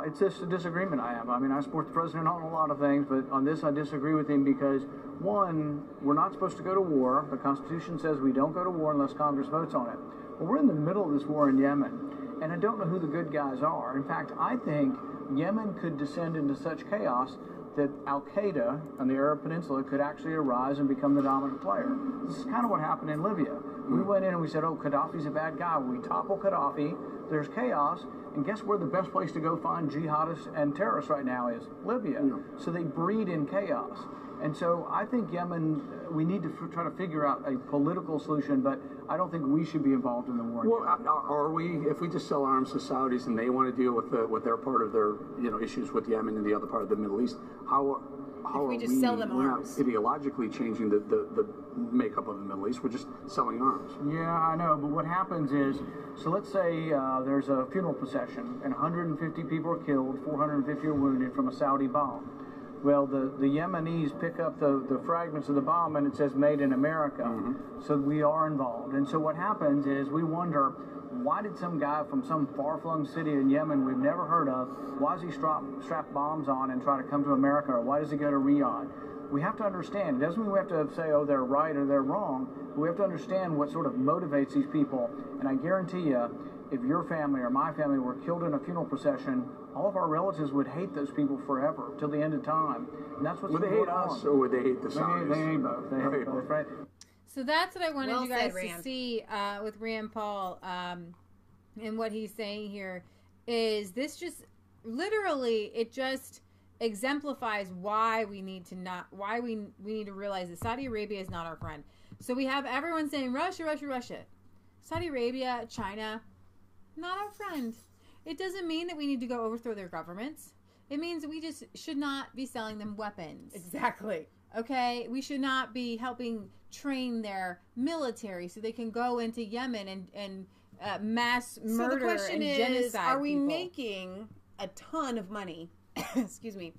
it's just a disagreement I have. I mean, I support the president on a lot of things, but on this I disagree with him because, one, we're not supposed to go to war. The Constitution says we don't go to war unless Congress votes on it. Well, we're in the middle of this war in Yemen, and I don't know who the good guys are. In fact, I think Yemen could descend into such chaos that Al-Qaeda on the Arab Peninsula could actually arise and become the dominant player. This is kind of what happened in Libya. We went in and we said, oh, Gaddafi's a bad guy. We topple Gaddafi, there's chaos, and guess where the best place to go find jihadists and terrorists right now is? Libya. So they breed in chaos. And so I think Yemen, we need to try to figure out a political solution, but I don't think we should be involved in the war. Well, are we? If we just sell arms to Saudis and they want to deal with their part of their issues with Yemen and the other part of the Middle East, how are we just sell them arms? Not ideologically changing the makeup of the Middle East. We're just selling arms. Yeah, I know. But what happens is, so let's say there's a funeral procession and 150 people are killed, 450 are wounded from a Saudi bomb. Well, the Yemenis pick up the fragments of the bomb and it says made in America. So we are involved. And so what happens is we wonder, why did some guy from some far-flung city in Yemen we've never heard of, why does he strap bombs on and try to come to America, or why does he go to Riyadh? We have to understand. It doesn't mean we have to say, oh, they're right or they're wrong. We have to understand what sort of motivates these people. And I guarantee you, if your family or my family were killed in a funeral procession, all of our relatives would hate those people forever, till the end of time. And that's what's would they hate us, or would they hate the Saudis? They hate both. They hate both, right? So that's what I wanted you guys Rand. to see with Rand Paul and what he's saying here is this just literally it just exemplifies why we need to need to realize that Saudi Arabia is not our friend. So we have everyone saying Russia, Russia, Russia. Saudi Arabia, China, not our friend. It doesn't mean that we need to go overthrow their governments. It means that we just should not be selling them weapons. Exactly. Okay? We should not be helping train their military so they can go into Yemen and mass murder so the question and is, genocide are we people. making a ton of money? Excuse me.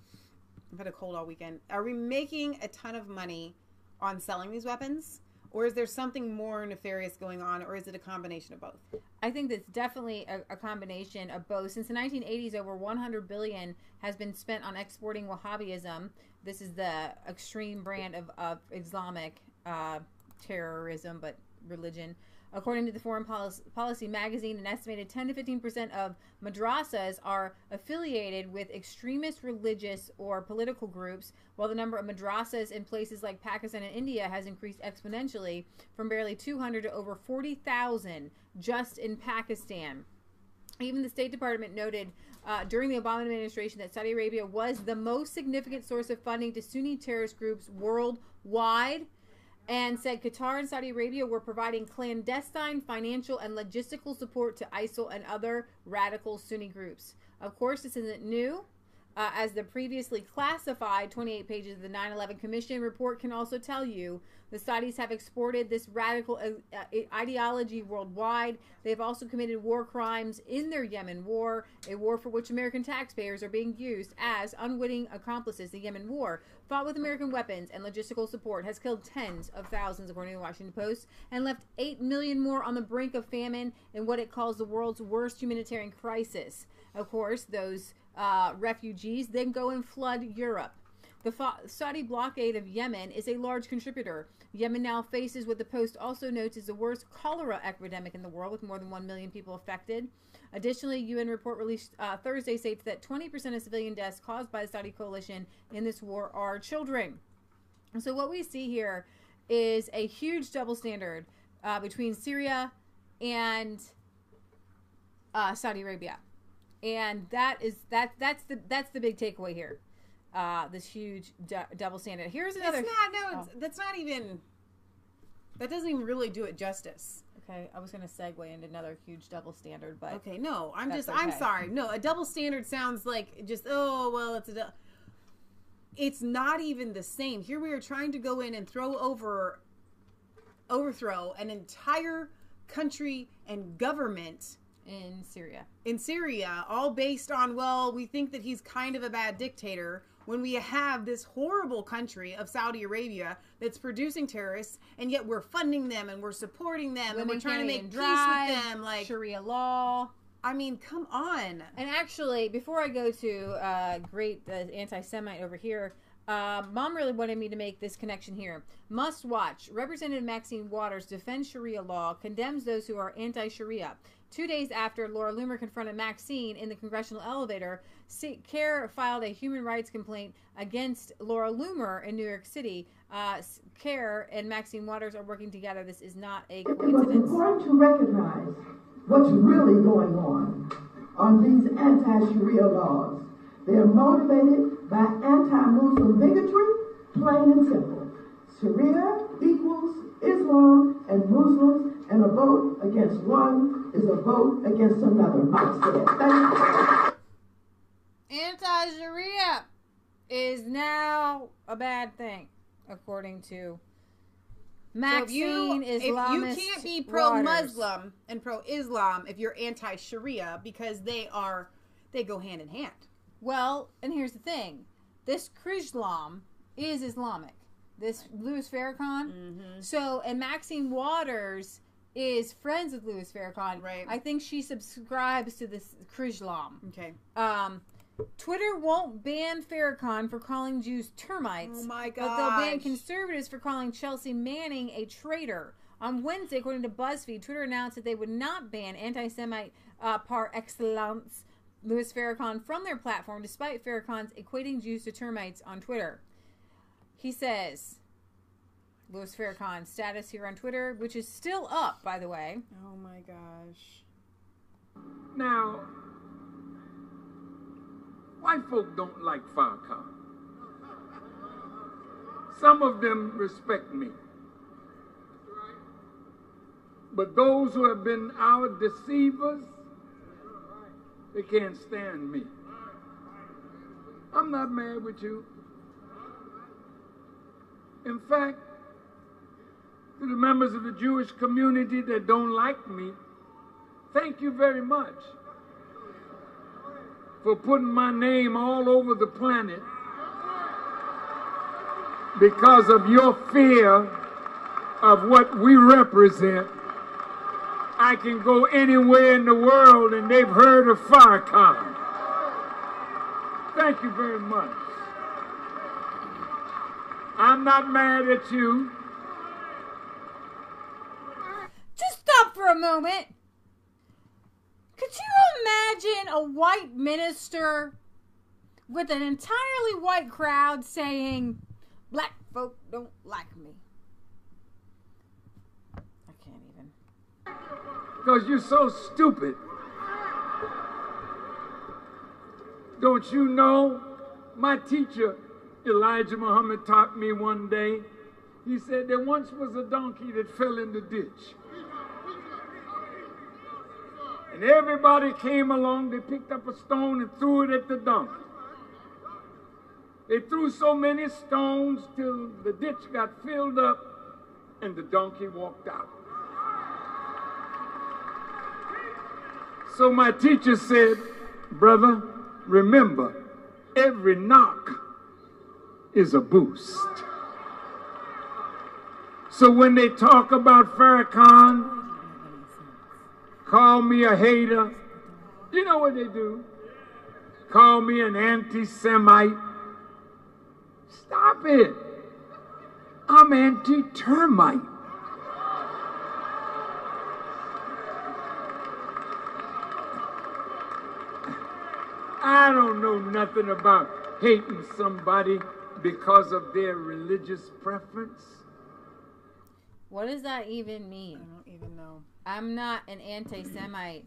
I've had a cold all weekend. Are we making a ton of money on selling these weapons? Or is there something more nefarious going on, or is it a combination of both? I think that's definitely a combination of both. Since the 1980s, over $100 billion has been spent on exporting Wahhabism. This is the extreme brand of Islamic terrorism, but religion. According to the Foreign Policy magazine, an estimated 10 to 15% of madrasas are affiliated with extremist religious or political groups, while the number of madrasas in places like Pakistan and India has increased exponentially from barely 200 to over 40,000 just in Pakistan. Even the State Department noted during the Obama administration that Saudi Arabia was the most significant source of funding to Sunni terrorist groups worldwide, and said Qatar and Saudi Arabia were providing clandestine financial and logistical support to ISIL and other radical Sunni groups. Of course, this isn't new, as the previously classified 28 pages of the 9/11 Commission report can also tell you. The Saudis have exported this radical ideology worldwide. They've also committed war crimes in their Yemen war, a war for which American taxpayers are being used as unwitting accomplices. The Yemen war, fought with American weapons and logistical support, has killed tens of thousands, according to the Washington Post, and left 8 million more on the brink of famine in what it calls the world's worst humanitarian crisis. Of course, those refugees then go and flood Europe. The Saudi blockade of Yemen is a large contributor. Yemen now faces what the Post also notes is the worst cholera epidemic in the world, with more than 1 million people affected. Additionally, a UN report released Thursday states that 20% of civilian deaths caused by the Saudi coalition in this war are children. And so what we see here is a huge double standard between Syria and Saudi Arabia. And that's the big takeaway here. This huge double standard. Here's another. That doesn't even really do it justice. Okay, I was going to segue into another huge double standard, but okay, no, I'm okay. sorry. No, a double standard sounds like just it's not even the same. Here we are trying to go in and overthrow an entire country and government in Syria, all based on, well, we think that he's kind of a bad dictator, when we have this horrible country of Saudi Arabia that's producing terrorists, and yet we're funding them and we're supporting them and we're trying to make peace with them, like Sharia law. I mean, come on. And actually, before I go to great anti-Semite over here, Mom really wanted me to make this connection here. Must watch. Representative Maxine Waters defends Sharia law, condemns those who are anti-Sharia. 2 days after Laura Loomer confronted Maxine in the congressional elevator, CARE filed a human rights complaint against Laura Loomer in New York City. CARE and Maxine Waters are working together. This is not a coincidence. It's important to recognize what's really going on these anti-Sharia laws. They're motivated by anti-Muslim bigotry, plain and simple. Sharia equals Islam and Muslims, and a vote against one is a vote against another. Mike said. Thank you. Anti-Sharia is now a bad thing, according to Maxine Islamist. If you can't be pro-Muslim and pro-Islam if you're anti-Sharia, because they go hand in hand. Well, and here's the thing. This Krijlam is Islamic. This Louis Farrakhan. Mm-hmm. So, and Maxine Waters is friends with Louis Farrakhan. Right. I think she subscribes to this Krijlam. Okay. Twitter won't ban Farrakhan for calling Jews termites. Oh my But gosh. they'll ban conservatives for calling Chelsea Manning a traitor. On Wednesday, according to BuzzFeed, Twitter announced that they would not ban anti-Semite par excellence Louis Farrakhan from their platform, despite Farrakhan's equating Jews to termites on Twitter. He says, Louis Farrakhan's status here on Twitter, which is still up, by the way. Oh my gosh. Now, white folk don't like Farrakhan. Some of them respect me. But those who have been our deceivers, they can't stand me. I'm not mad with you. In fact, to the members of the Jewish community that don't like me, thank you very much for putting my name all over the planet because of your fear of what we represent. I can go anywhere in the world and they've heard of Farrakhan. Thank you very much. I'm not mad at you. Just stop for a moment. Could you imagine a white minister with an entirely white crowd saying, black folk don't like me? I can't even. Because you're so stupid. Don't you know? My teacher, Elijah Muhammad, taught me one day. He said there once was a donkey that fell in the ditch. And everybody came along, they picked up a stone and threw it at the donkey. They threw so many stones till the ditch got filled up and the donkey walked out. So my teacher said, brother, remember, every knock is a boost. So when they talk about Farrakhan, call me a hater, you know what they do? Call me an anti-Semite. Stop it. I'm anti-termite. I don't know nothing about hating somebody because of their religious preference. What does that even mean? I don't even know. I'm not an anti-Semite.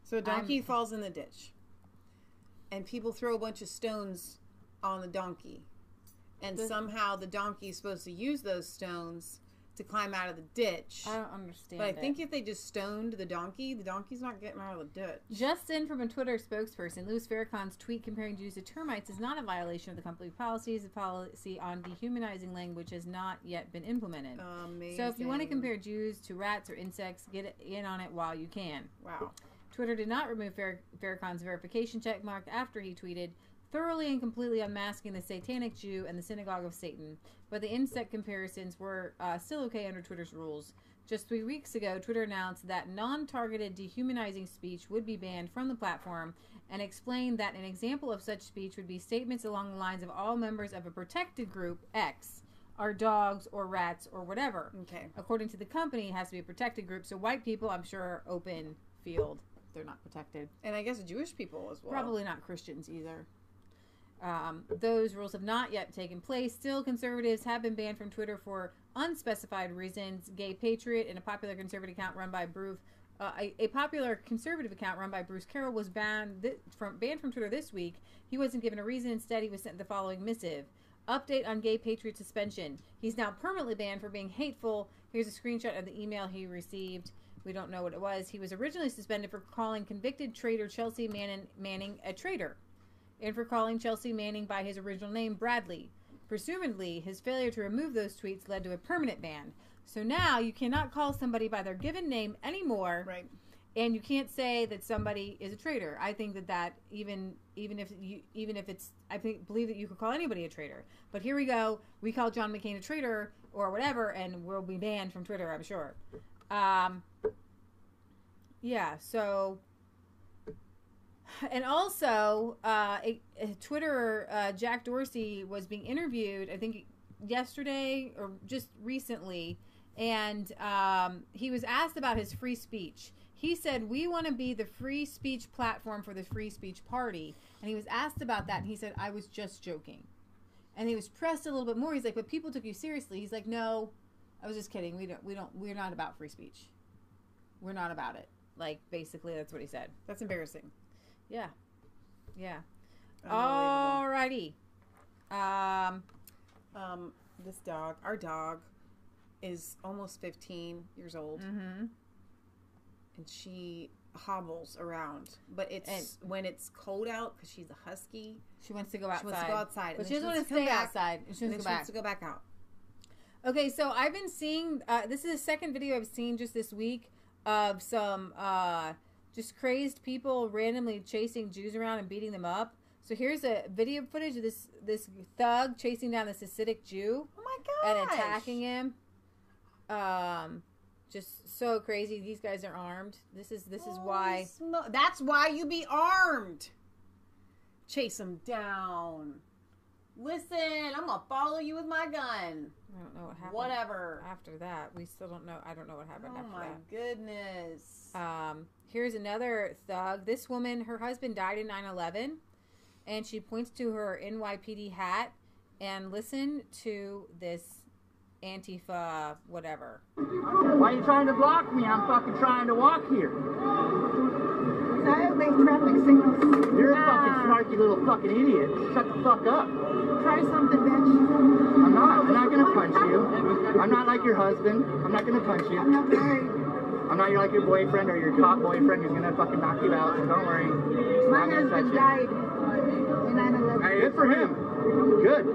So a donkey falls in the ditch. And people throw a bunch of stones on the donkey. And somehow the donkey is supposed to use those stones to climb out of the ditch. I don't understand. But I think if they just stoned the donkey's not getting out of the ditch. Just in from a Twitter spokesperson, Louis Farrakhan's tweet comparing Jews to termites is not a violation of the company policies. The policy on dehumanizing language has not yet been implemented. Amazing. So if you want to compare Jews to rats or insects, get in on it while you can. Wow. Twitter did not remove Farrakhan's verification checkmark after he tweeted, thoroughly and completely unmasking the satanic Jew and the synagogue of Satan. But the insect comparisons were still okay under Twitter's rules. Just 3 weeks ago, Twitter announced that non-targeted dehumanizing speech would be banned from the platform and explained that an example of such speech would be statements along the lines of all members of a protected group, X, are dogs or rats or whatever. Okay. According to the company, it has to be a protected group. So white people, I'm sure, are open field. They're not protected. And I guess Jewish people as well. Probably not Christians either. Those rules have not yet taken place. Still, conservatives have been banned from Twitter for unspecified reasons. Gay Patriot and a popular conservative account run by Bruce Carroll was banned from Twitter this week. He wasn't given a reason. Instead, he was sent the following missive. Update on Gay Patriot suspension. He's now permanently banned for being hateful. Here's a screenshot of the email he received. We don't know what it was. He was originally suspended for calling convicted traitor Chelsea Manning a traitor, and for calling Chelsea Manning by his original name, Bradley. Presumably, his failure to remove those tweets led to a permanent ban. So now you cannot call somebody by their given name anymore, right? And you can't say that somebody is a traitor. I think that even if it's, believe that you could call anybody a traitor. But here we go. We call John McCain a traitor or whatever, and we'll be banned from Twitter, I'm sure. Yeah. So. And also, Twitter, Jack Dorsey was being interviewed, I think yesterday or just recently, and he was asked about his free speech. He said, we want to be the free speech platform for the free speech party. And he was asked about that, and he said, I was just joking. And he was pressed a little bit more. He's like, but people took you seriously. He's like, no, I was just kidding. We're not about free speech. We're not about it. Like, basically, that's what he said. That's embarrassing. Yeah. Alrighty. This dog, our dog, is almost 15 years old. Mm-hmm. And she hobbles around. But when it's cold out, because she's a husky. She wants to go outside. She wants to go outside. But she doesn't want to stay outside. She wants to go back out. Okay, so I've been seeing, this is the second video I've seen just this week of some just crazed people randomly chasing Jews around and beating them up. So here's a video footage of this thug chasing down this Hasidic Jew. Oh my gosh. And attacking him. Just so crazy. These guys are armed. This is why. That's why you be armed. Chase them down. Listen, I'm gonna follow you with my gun. I don't know what happened. Whatever. After that, we still don't know. I don't know what happened after that. Oh my goodness. Here's another thug. This woman, her husband died in 9/11, and she points to her NYPD hat and listen to this Antifa whatever. Why are you trying to block me? I'm fucking trying to walk here. I have make traffic signals. You're a fucking snarky little fucking idiot. Shut the fuck up. Try something, bitch. I'm not gonna punch you. I'm not like your husband. I'm not gonna punch you. I'm not married. I'm not like your boyfriend or your cop boyfriend who's gonna fucking knock you out, so don't worry. My husband died in 9/11. Good for him. Good.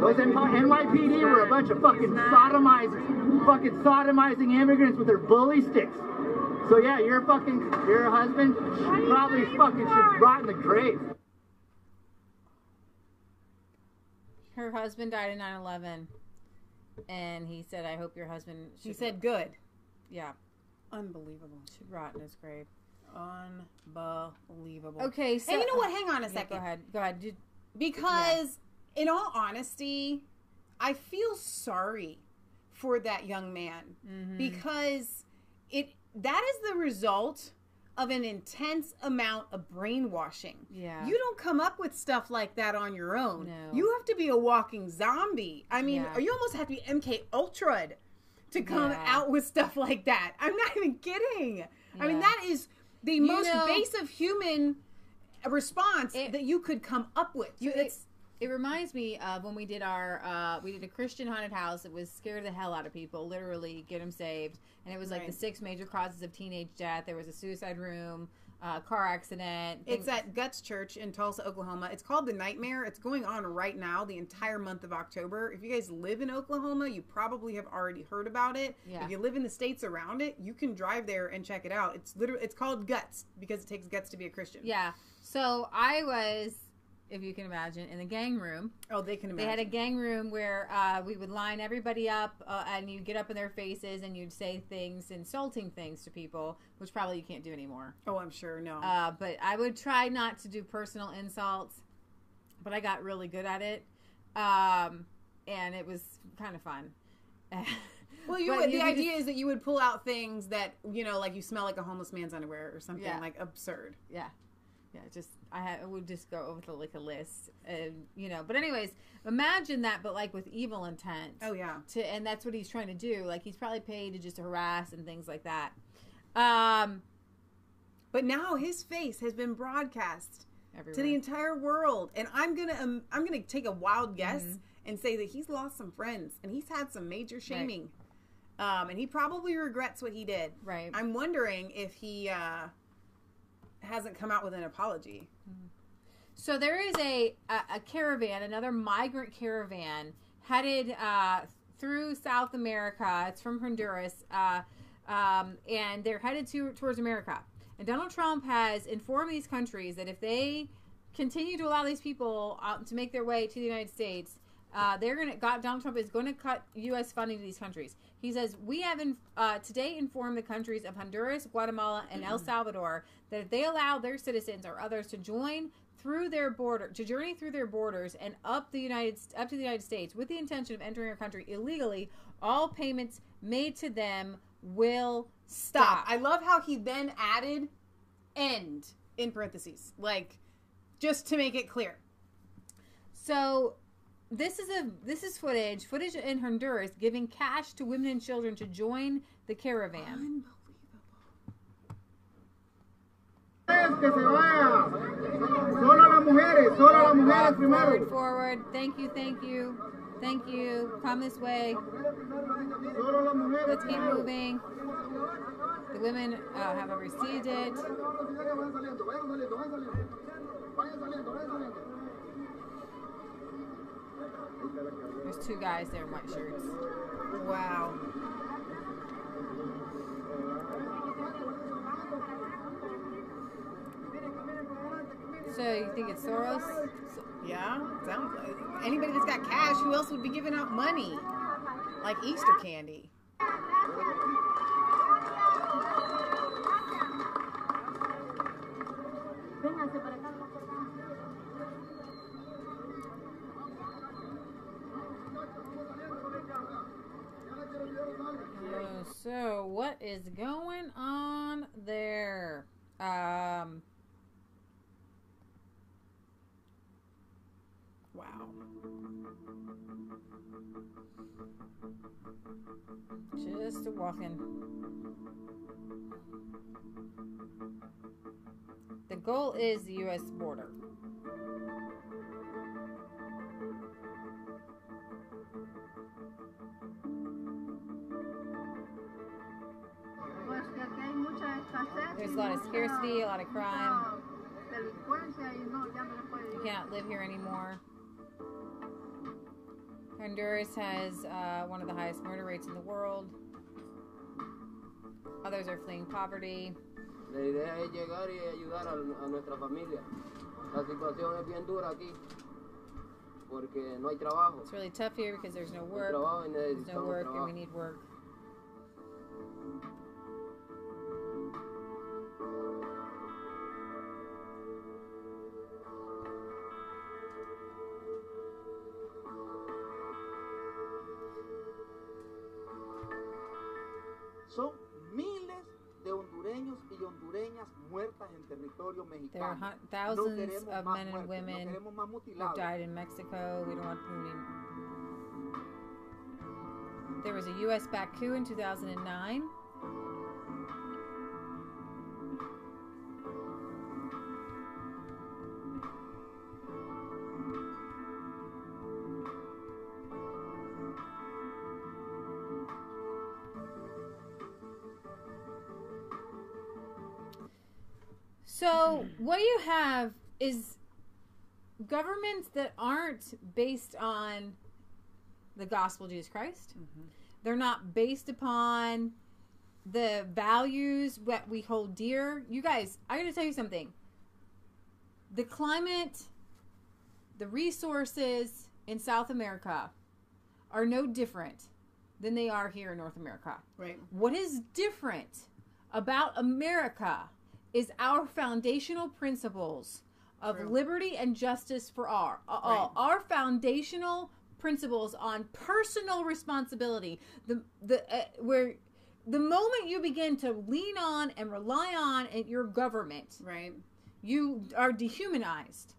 Those NYPD were a bunch of fucking sodomizing immigrants with their bully sticks. So yeah, your husband probably fucking should rot in the grave. Her husband died in 9/11, and he said, "I hope your husband." He said, "Good." Yeah. Unbelievable. Should rot in his grave. Unbelievable. Okay, so and you know what? Hang on a second. Go ahead. Because, in all honesty, I feel sorry for that young man because that is the result of an intense amount of brainwashing. Yeah. You don't come up with stuff like that on your own. No. You have to be a walking zombie. I mean, you almost have to be MK Ultra'd to come out with stuff like that. I'm not even kidding. Yeah. I mean, that is the most base of human response that you could come up with. It reminds me of when we did a Christian haunted house that was scared the hell out of people, literally get them saved. And it was like the 6 major causes of teenage death. There was a suicide room, car accident. It's at Guts Church in Tulsa, Oklahoma. It's called The Nightmare. It's going on right now, the entire month of October. If you guys live in Oklahoma, you probably have already heard about it. Yeah. If you live in the states around it, you can drive there and check it out. It's called Guts because it takes guts to be a Christian. Yeah. So I was, if you can imagine, in the gang room. Oh, they can imagine. They had a gang room where we would line everybody up and you'd get up in their faces and you'd say things, insulting things to people, which probably you can't do anymore. Oh, I'm sure, no. But I would try not to do personal insults, but I got really good at it. And it was kind of fun. Well, the idea is that you would pull out things that, like you smell like a homeless man's underwear or something like absurd. Yeah. Yeah, I would just go over a list, But anyways, imagine that, but like with evil intent. Oh yeah. And that's what he's trying to do. Like he's probably paid to just harass and things like that. But now his face has been broadcast everywhere to the entire world, and I'm gonna take a wild guess and say that he's lost some friends and he's had some major shaming, and he probably regrets what he did. Right. I'm wondering if he hasn't come out with an apology. So there is a caravan, another migrant caravan headed through South America. It's from Honduras, and they're headed towards America. And Donald Trump has informed these countries that if they continue to allow these people to make their way to the United States, Donald Trump is going to cut U.S. funding to these countries. He says, we have today informed the countries of Honduras, Guatemala, and El Salvador that if they allow their citizens or others to journey through their borders and up to the United States with the intention of entering our country illegally, all payments made to them will stop. I love how he then added "end" in parentheses, like just to make it clear. So this is footage in Honduras giving cash to women and children to join the caravan. Forward. Thank you. Come this way. Let's keep moving. The women have received it. There's two guys there in white shirts. Wow. So you think it's Soros? Yeah, sounds like anybody that's got cash. Who else would be giving out money like Easter candy? So what is going on there? Wow. Just walking. The goal is the U.S. border. There's a lot of scarcity, a lot of crime. You cannot live here anymore. Honduras has one of the highest murder rates in the world. Others are fleeing poverty. La idea es llegar y ayudar a nuestra familia. La situación es bien dura aquí porque no hay trabajo. It's really tough here because there's no work. There's no work and we need work. Son miles de hondureños y hondureñas muertas en territorio mexicano. There are thousands of men and women who died in Mexico. We don't want them. There was a U.S.-backed coup in 2009. So what you have is governments that aren't based on the gospel of Jesus Christ. Mm-hmm. They're not based upon the values that we hold dear. You guys, I got to tell you something. The climate, the resources in South America are no different than they are here in North America. Right. What is different about America is our foundational principles of liberty and justice for all. Right. Our foundational principles on personal responsibility. Where the moment you begin to lean on and rely on your government, right, you are dehumanized.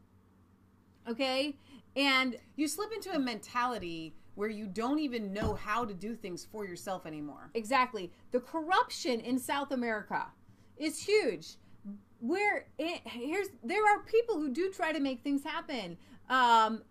Okay? And you slip into a mentality where you don't even know how to do things for yourself anymore. Exactly. The corruption in South America is huge. There are people who do try to make things happen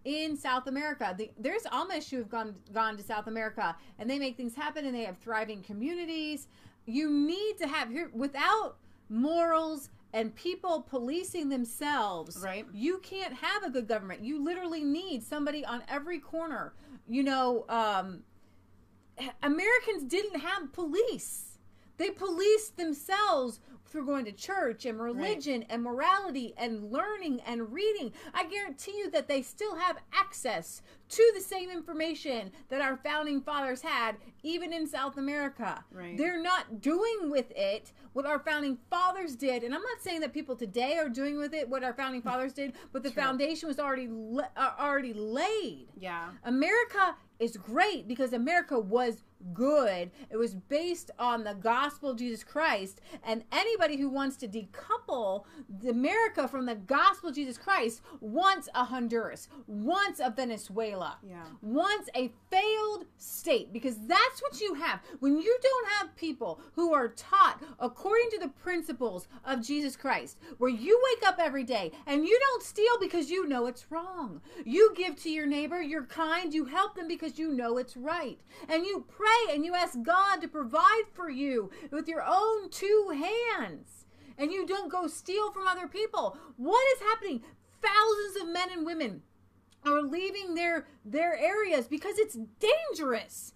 in South America. There's Amish who have gone to South America and they make things happen and they have thriving communities. You need to have here without morals and people policing themselves. Right. You can't have a good government. You literally need somebody on every corner. You know, Americans didn't have police. They policed themselves through going to church and religion and morality and learning and reading. I guarantee you that they still have access to the same information that our founding fathers had, even in South America. Right. They're not doing with it what our founding fathers did. And I'm not saying that people today are doing with it what our founding fathers did, but the foundation was already laid. Yeah. America is great because America was good. It was based on the gospel of Jesus Christ. And anybody who wants to decouple America from the gospel of Jesus Christ wants a Honduras, wants a Venezuela, Venezuela. Yeah. Wants a failed state, because that's what you have. When you don't have people who are taught according to the principles of Jesus Christ, where you wake up every day and you don't steal because you know it's wrong. You give to your neighbor, you're kind, you help them because you know it's right. And you pray and you ask God to provide for you with your own two hands. And you don't go steal from other people. What is happening? Thousands of men and women are leaving their areas because it's dangerous.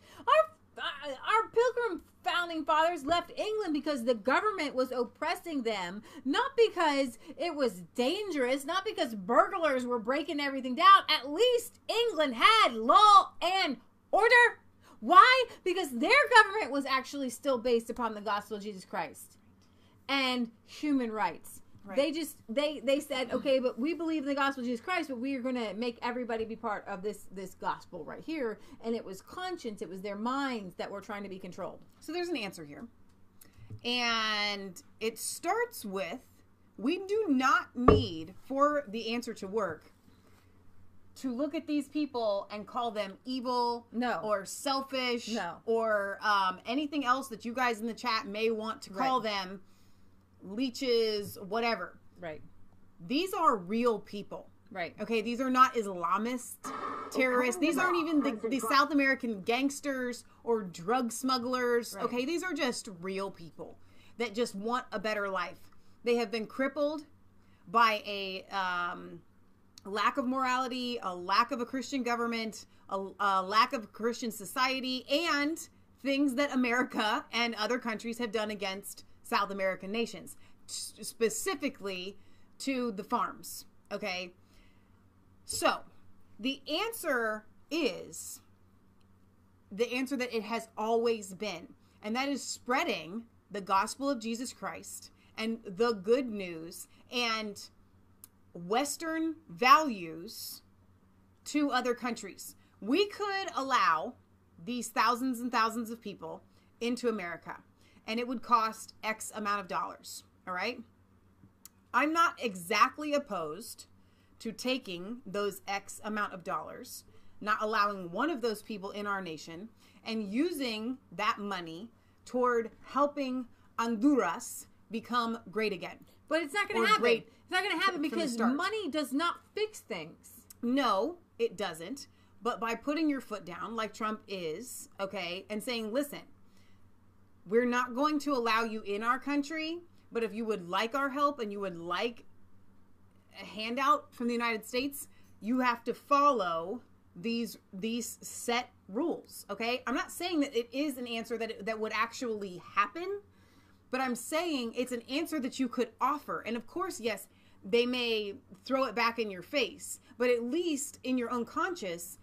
Our Pilgrim founding fathers left England because the government was oppressing them, not because it was dangerous, not because burglars were breaking everything down. At least England had law and order. Why? Because their government was actually still based upon the gospel of Jesus Christ and human rights. Right. They said, okay, but we believe in the gospel of Jesus Christ, but we are going to make everybody be part of this gospel right here. And it was conscience, it was their minds that were trying to be controlled. So there's an answer here. And it starts with, we do not need, for the answer to work, to look at these people and call them evil, or selfish, or anything else that you guys in the chat may want to call them. Leeches, whatever. Right. These are real people. Right. Okay, these are not Islamist terrorists. These aren't even the South American gangsters or drug smugglers. Right. Okay, these are just real people that just want a better life. They have been crippled by a lack of morality, a lack of a Christian government, a lack of Christian society, and things that America and other countries have done against South American nations, specifically to the farms. Okay. So the answer is the answer that it has always been, and that is spreading the gospel of Jesus Christ and the good news and Western values to other countries. We could allow these thousands and thousands of people into America, and it would cost X amount of dollars. All right. I'm not exactly opposed to taking those X amount of dollars, not allowing one of those people in our nation, and using that money toward helping Honduras become great again. But it's not going to happen. It's not going to happen because money does not fix things. No, it doesn't. But by putting your foot down, like Trump is, okay, and saying, listen, we're not going to allow you in our country, but if you would like our help and you would like a handout from the United States, you have to follow these set rules, okay? I'm not saying that it is an answer that would actually happen, but I'm saying it's an answer that you could offer. And of course, yes, they may throw it back in your face, but at least in your own conscience,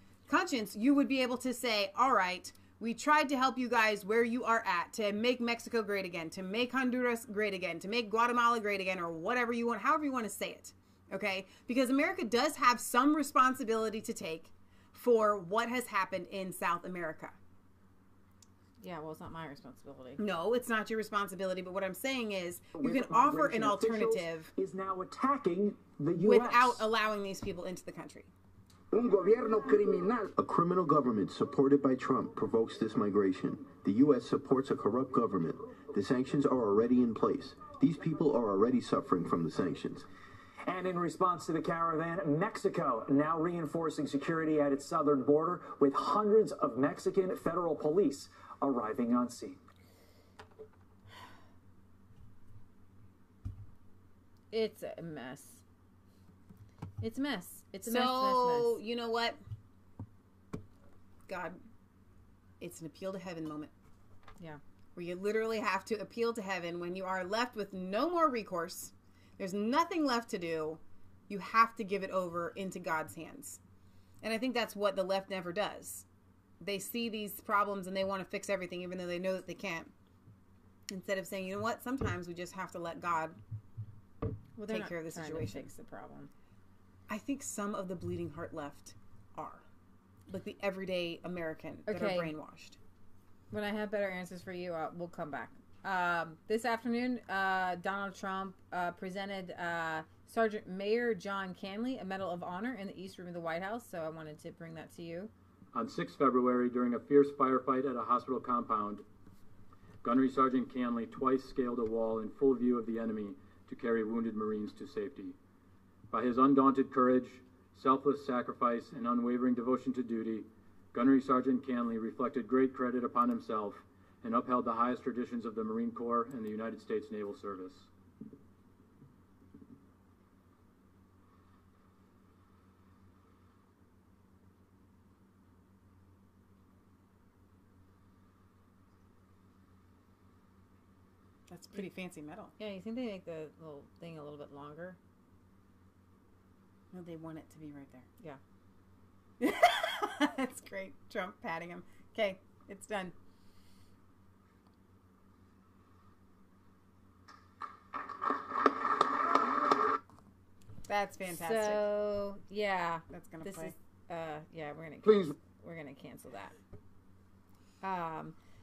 you would be able to say, all right, we tried to help you guys where you are at, to make Mexico great again, to make Honduras great again, to make Guatemala great again, or whatever you want, however you want to say it, okay? Because America does have some responsibility to take for what has happened in South America. Yeah, well, it's not my responsibility. No, it's not your responsibility, but what I'm saying is you can offer an alternative is now attacking the U.S. without allowing these people into the country. A criminal government supported by Trump provokes this migration. The U.S. supports a corrupt government. The sanctions are already in place. These people are already suffering from the sanctions. And in response to the caravan, Mexico now reinforcing security at its southern border with hundreds of Mexican federal police arriving on scene. It's a mess. It's a mess. It's a mess. So, you know what? God, it's an appeal to heaven moment. Yeah. Where you literally have to appeal to heaven when you are left with no more recourse. There's nothing left to do. You have to give it over into God's hands. And I think that's what the left never does. They see these problems and they want to fix everything even though they know that they can't. Instead of saying, you know what, sometimes we just have to let God take care of the situation. Fix the problem. I think some of the bleeding heart left are. Like the everyday American that are brainwashed. When I have better answers for you, we'll come back. This afternoon, Donald Trump presented Sergeant Mayor John Canley a Medal of Honor in the East Room of the White House, so I wanted to bring that to you. On 6 February, during a fierce firefight at a hospital compound, Gunnery Sergeant Canley twice scaled a wall in full view of the enemy to carry wounded Marines to safety. By his undaunted courage, selfless sacrifice, and unwavering devotion to duty, Gunnery Sergeant Canley reflected great credit upon himself and upheld the highest traditions of the Marine Corps and the United States Naval Service. That's pretty fancy metal. Yeah, you think they make the little thing a little bit longer? No, they want it to be right there. Yeah. That's great. Trump patting him. Okay, it's done. That's fantastic. So yeah, that's gonna this play. Is, yeah, we're gonna cancel that.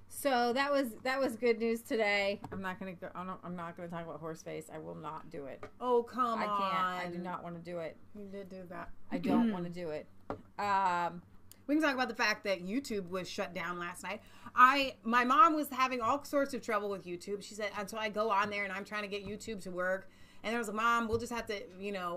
So that was good news today. I'm not gonna talk about Horseface. I will not do it. Oh come on! I can't. I do not want to do it. You did do that. I don't want to do it. We can talk about the fact that YouTube was shut down last night. My mom was having all sorts of trouble with YouTube. She said, and so I go on there and I'm trying to get YouTube to work. And there was a Mom, we'll just have to,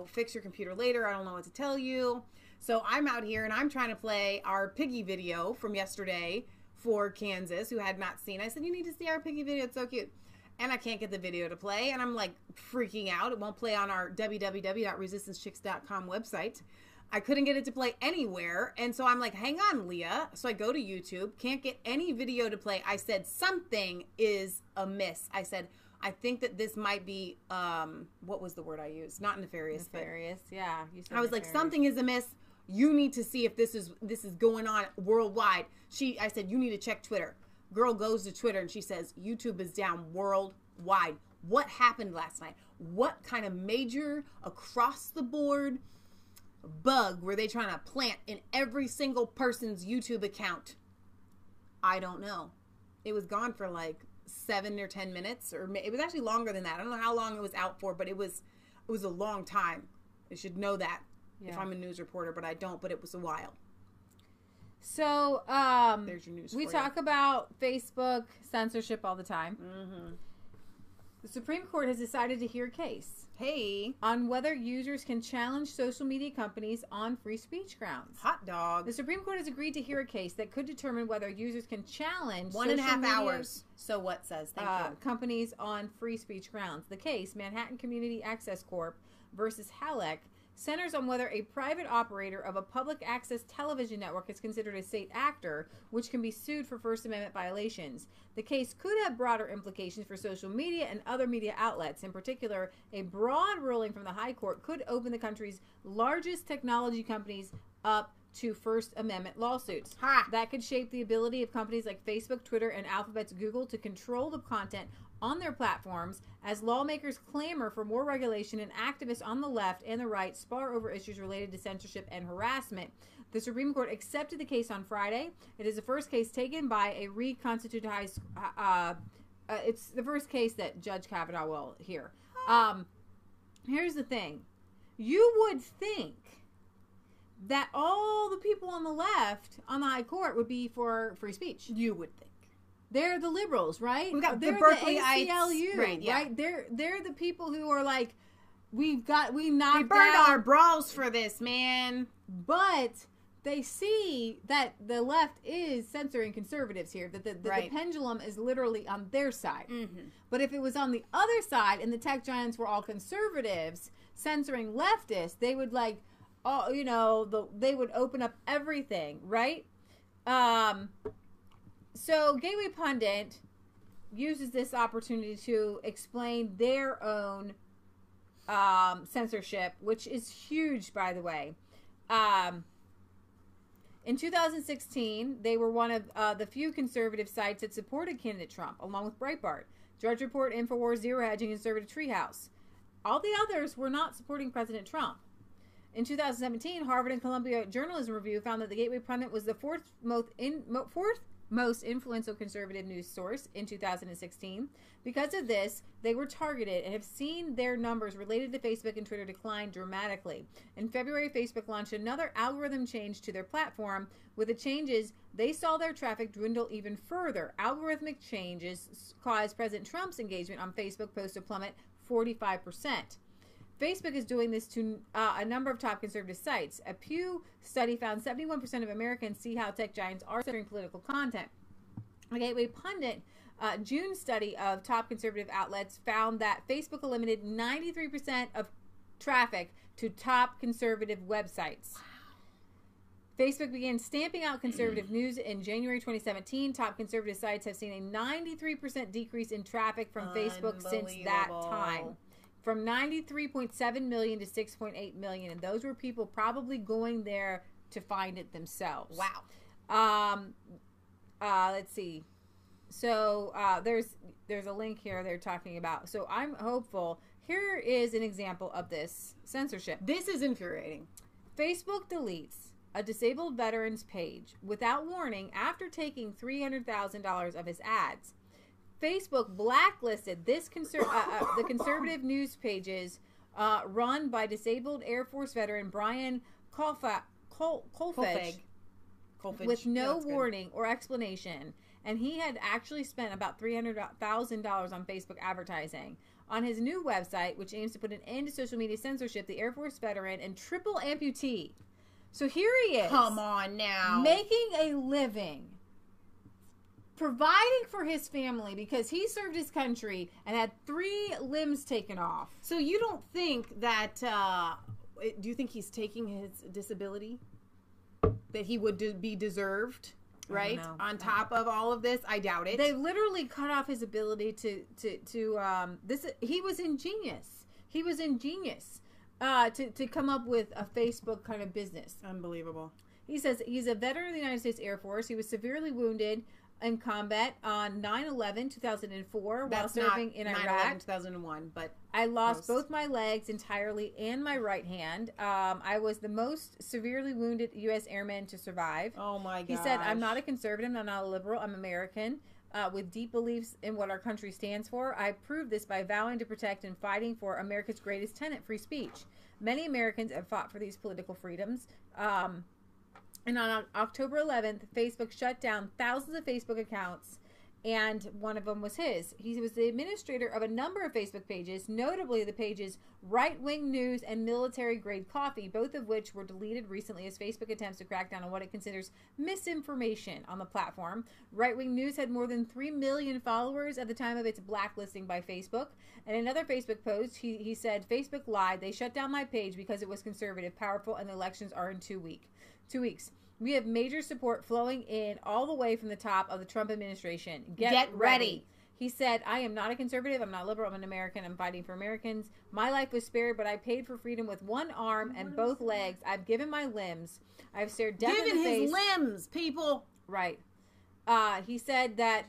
fix your computer later. I don't know what to tell you. So I'm out here and I'm trying to play our piggy video from yesterday for Kansas, who had not seen. I said, you need to see our piggy video. It's so cute. And I can't get the video to play. And I'm like freaking out. It won't play on our www.resistancechicks.com website. I couldn't get it to play anywhere. And so I'm like, hang on, Leah. So I go to YouTube, can't get any video to play. I said, something is amiss. I said, I think that this might be, what was the word I used? Not nefarious. Nefarious, yeah. You said I was nefarious. Like, something is amiss. You need to see if this is going on worldwide. I said, you need to check Twitter. Girl goes to Twitter and she says, YouTube is down worldwide. What happened last night? What kind of major across the board bug were they trying to plant in every single person's YouTube account? I don't know. It was gone for like 7 or 10 minutes, or it was actually longer than that. I don't know how long it was out for, but it was a long time. I should know that if I'm a news reporter, but I don't. But it was a while. So there's your news. We talk about Facebook censorship all the time. Mm-hmm. The Supreme Court has decided to hear a case. On whether users can challenge social media companies on free speech grounds. Hot dog. The Supreme Court has agreed to hear a case that could determine whether users can challenge 1.5 hours. So what says? Thank you. Companies on free speech grounds. The case, Manhattan Community Access Corp versus Halleck, centers on whether a private operator of a public access television network is considered a state actor, which can be sued for First Amendment violations. The case could have broader implications for social media and other media outlets. In particular, a broad ruling from the High Court could open the country's largest technology companies up to First Amendment lawsuits. That could shape the ability of companies like Facebook, Twitter, and Alphabet's Google to control the content on their platforms as lawmakers clamor for more regulation and activists on the left and the right spar over issues related to censorship and harassment. The Supreme Court accepted the case on Friday. It is the first case taken by a reconstituted it's the first case that Judge Kavanaugh will hear. Here's the thing. You would think that all the people on the left on the High Court would be for free speech. You would think. They're the liberals, right? We got they're the Berkeley ACLU, right? Yeah. Right? They're the people who are like, we burned our bras for this, man. But they see that the left is censoring conservatives here, that the pendulum is literally on their side. Mm-hmm. But if it was on the other side and the tech giants were all conservatives censoring leftists, they would they would open up everything, right? So Gateway Pundit uses this opportunity to explain their own censorship, which is huge, by the way. In 2016, they were one of the few conservative sites that supported candidate Trump, along with Breitbart, Drudge Report, InfoWars, Zero Hedge, and Conservative Treehouse. All the others were not supporting President Trump. In 2017, Harvard and Columbia Journalism Review found that the Gateway Pundit was the fourth most influential conservative news source in 2016. Because of this, they were targeted and have seen their numbers related to Facebook and Twitter decline dramatically. In February, Facebook launched another algorithm change to their platform. With the changes, they saw their traffic dwindle even further. Algorithmic changes caused President Trump's engagement on Facebook posts to plummet 45%. Facebook is doing this to a number of top conservative sites. A Pew study found 71% of Americans see how tech giants are censoring political content. A Gateway Pundit June study of top conservative outlets found that Facebook eliminated 93% of traffic to top conservative websites. Facebook began stamping out conservative news in January 2017. Top conservative sites have seen a 93% decrease in traffic from Facebook since that time. From 93.7 million to 6.8 million. And those were people probably going there to find it themselves. Wow. Let's see. So there's a link here they're talking about. So I'm hopeful. Here is an example of this censorship. This is infuriating. Facebook deletes a disabled veteran's page without warning after taking $300,000 of his ads. Facebook blacklisted this the conservative news pages run by disabled Air Force veteran Brian Kolfage with no warning or explanation. And he had actually spent about $300,000 on Facebook advertising. On his new website, which aims to put an end to social media censorship, the Air Force veteran and triple amputee. So here he is. Come on now. Making a living. Providing for his family because he served his country and had 3 limbs taken off. So you don't think that, do you think he's taking his disability? That he would be deserved? Right? On top of all of this, I doubt it. They literally cut off his ability to he was ingenious. He was ingenious to come up with a Facebook kind of business. Unbelievable. He says he's a veteran of the United States Air Force. He was severely wounded in combat on 9/11/2004 while serving in Iraq. 2001, but I lost both my legs entirely and my right hand. I was the most severely wounded U.S. airman to survive. Oh my God! He said, "I'm not a conservative. I'm not a liberal. I'm American with deep beliefs in what our country stands for. I proved this by vowing to protect and fighting for America's greatest tenet, free speech. Many Americans have fought for these political freedoms." And on October 11th, Facebook shut down thousands of Facebook accounts, and one of them was his. He was the administrator of a number of Facebook pages, notably the pages Right Wing News and Military Grade Coffee, both of which were deleted recently as Facebook attempts to crack down on what it considers misinformation on the platform. Right Wing News had more than 3 million followers at the time of its blacklisting by Facebook. And in another Facebook post, he said, Facebook lied. They shut down my page because it was conservative, powerful, and the elections are in 2 weeks. We have major support flowing in all the way from the top of the Trump administration. Get ready. He said, I am not a conservative. I'm not liberal. I'm an American. I'm fighting for Americans. My life was spared, but I paid for freedom with one arm and both legs. I've given my limbs. I've stared death in the face. Given his limbs, people. Right. He said that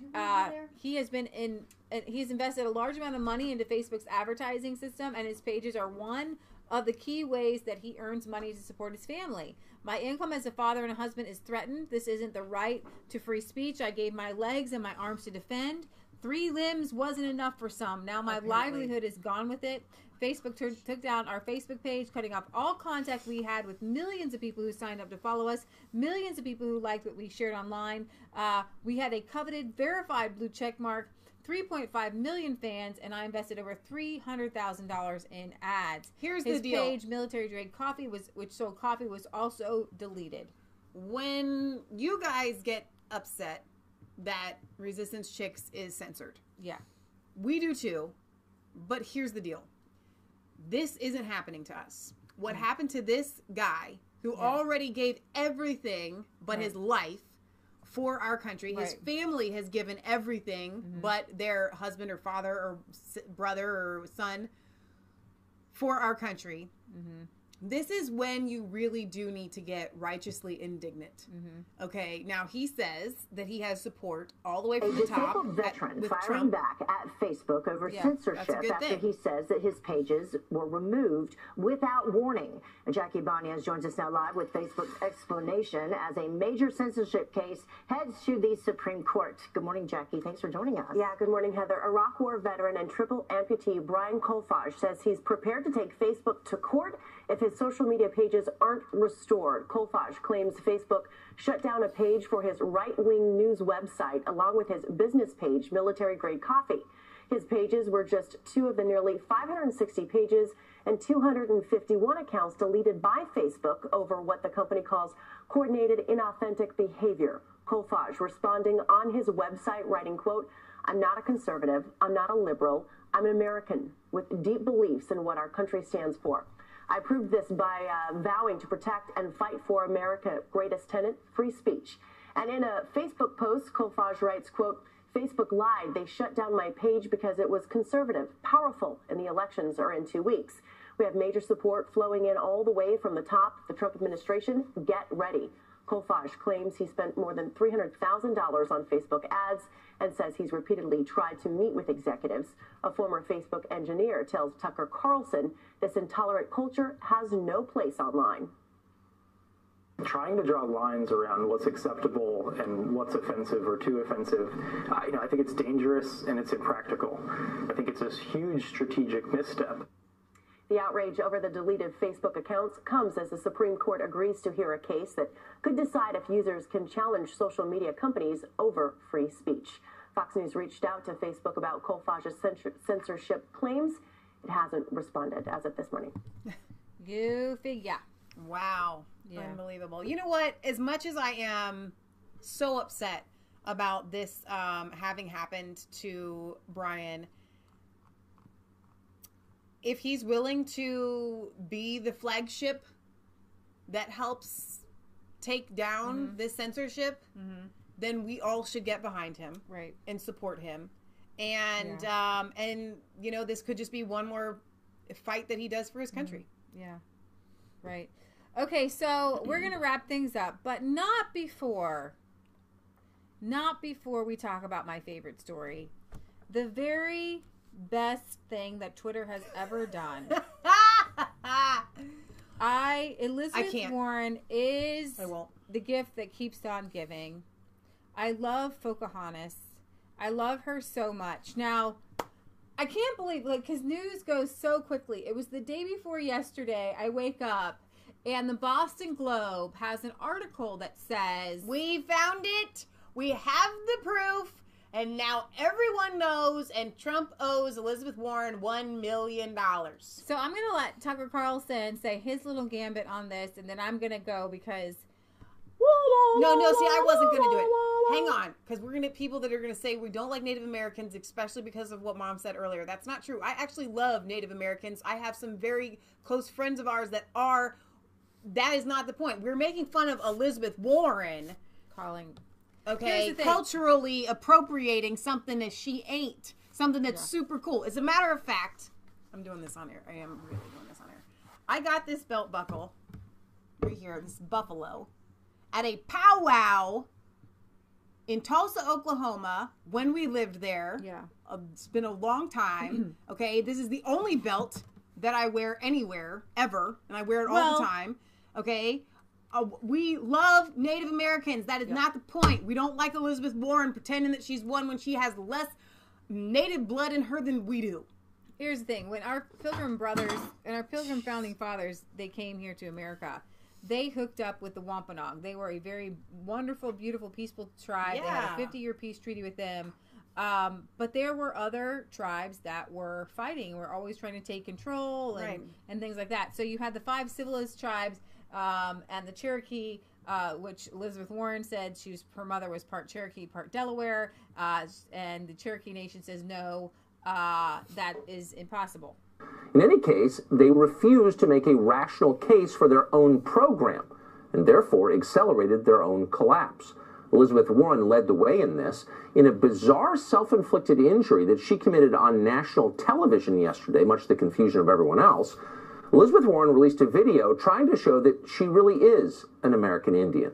he's invested a large amount of money into Facebook's advertising system, and his pages are one of the key ways that he earns money to support his family. My income as a father and a husband is threatened. This isn't the right to free speech. I gave my legs and my arms to defend. 3 limbs wasn't enough for some. Now my livelihood is gone with it. Facebook took down our Facebook page, cutting off all contact we had with millions of people who signed up to follow us, millions of people who liked what we shared online. We had a coveted, verified blue check mark, 3.5 million fans, and I invested over $300,000 in ads. Here's the deal. His page, Military Grade Coffee, which sold coffee, was also deleted. When you guys get upset that Resistance Chicks is censored. Yeah. We do too, but here's the deal. This isn't happening to us. What happened to this guy who already gave everything but his life for our country. His family has given everything but their husband or father or brother or son for our country. This is when you really do need to get righteously indignant. Okay, now he says that he has support all the way from the top. A disabled veteran with firing Trump. back at Facebook over censorship after thing. he says that his pages were removed without warning. Jackie Banias joins us now live with Facebook's explanation as a major censorship case heads to the Supreme Court. Good morning, Jackie. Thanks for joining us. Yeah, good morning, Heather. Iraq War veteran and triple amputee Brian Kolfage says he's prepared to take Facebook to court if his social media pages aren't restored. Kolfage claims Facebook shut down a page for his right-wing news website along with his business page, Military Grade Coffee. His pages were just two of the nearly 560 pages and 251 accounts deleted by Facebook over what the company calls coordinated inauthentic behavior. Kolfage responding on his website writing, quote, "I'm not a conservative, I'm not a liberal, I'm an American with deep beliefs in what our country stands for. I proved this by vowing to protect and fight for America's greatest tenet, free speech." And in a Facebook post, Kolfage writes, quote, "Facebook lied. They shut down my page because it was conservative, powerful, and the elections are in 2 weeks. We have major support flowing in all the way from the top, the Trump administration. Get ready." Kolfage claims he spent more than $300,000 on Facebook ads and says he's repeatedly tried to meet with executives. A former Facebook engineer tells Tucker Carlson this intolerant culture has no place online. Trying to draw lines around what's acceptable and what's offensive or too offensive, I think it's dangerous and it's impractical. I think it's this huge strategic misstep. The outrage over the deleted Facebook accounts comes as the Supreme Court agrees to hear a case that could decide if users can challenge social media companies over free speech. Fox News reached out to Facebook about Kolfage's censorship claims. It hasn't responded as of this morning. Goofy, yeah. Wow. Yeah. Unbelievable. You know what? As much as I am so upset about this having happened to Brian, if he's willing to be the flagship that helps take down this censorship, then we all should get behind him, right, and support him. And and you know, this could just be one more fight that he does for his country. Yeah, right. Okay, so we're gonna wrap things up, but not before we talk about my favorite story, the very best thing that Twitter has ever done. Elizabeth Warren is the gift that keeps on giving. I love Fauxcahontas. I love her so much. Now, I can't believe, because news goes so quickly. It was the day before yesterday. I wake up and the Boston Globe has an article that says, "We found it. We have the proof. And now everyone knows, and Trump owes Elizabeth Warren $1 million. So I'm going to let Tucker Carlson say his little gambit on this, and then I'm going to go because... No, see, I wasn't going to do it. Hang on, because we're going to get people that are going to say we don't like Native Americans, especially because of what Mom said earlier. That's not true. I actually love Native Americans. I have some very close friends of ours that are... That is not the point. We're making fun of Elizabeth Warren. Calling... Okay, culturally appropriating something that she ain't. Something that's super cool. As a matter of fact, I'm doing this on air. I am really doing this on air. I got this belt buckle right here, this buffalo, at a powwow in Tulsa, Oklahoma, when we lived there. Yeah. It's been a long time. Okay, this is the only belt that I wear anywhere, ever, and I wear it all the time. Okay. We love Native Americans. That is not the point. We don't like Elizabeth Warren pretending that she's one when she has less Native blood in her than we do. Here's the thing. When our Pilgrim brothers and our Pilgrim founding fathers, they came here to America, they hooked up with the Wampanoag. They were a very wonderful, beautiful, peaceful tribe. They had a 50-year peace treaty with them. But there were other tribes that were fighting. Were always trying to take control and things like that. So you had the 5 civilized tribes, and the Cherokee, which Elizabeth Warren said her mother was part Cherokee, part Delaware, and the Cherokee Nation says no, that is impossible. In any case, they refused to make a rational case for their own program, and therefore accelerated their own collapse. Elizabeth Warren led the way in this, in a bizarre self-inflicted injury that she committed on national television yesterday, much to the confusion of everyone else. Elizabeth Warren released a video trying to show that she really is an American Indian.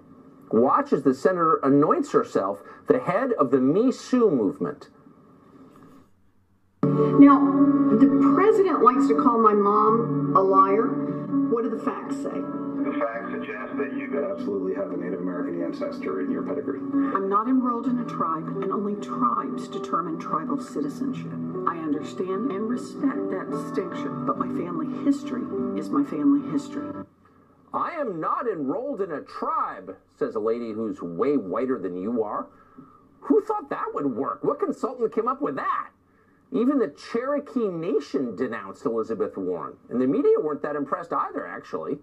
Watch as the senator anoints herself the head of the Me Sue movement. Now, the president likes to call my mom a liar. What do the facts say? The facts suggest that you absolutely have a Native American ancestor in your pedigree. I'm not enrolled in a tribe, and only tribes determine tribal citizenship. I understand and respect that distinction, but my family history is my family history. I am not enrolled in a tribe, says a lady who's way whiter than you are. Who thought that would work? What consultant came up with that? Even the Cherokee Nation denounced Elizabeth Warren, and the media weren't that impressed either, actually.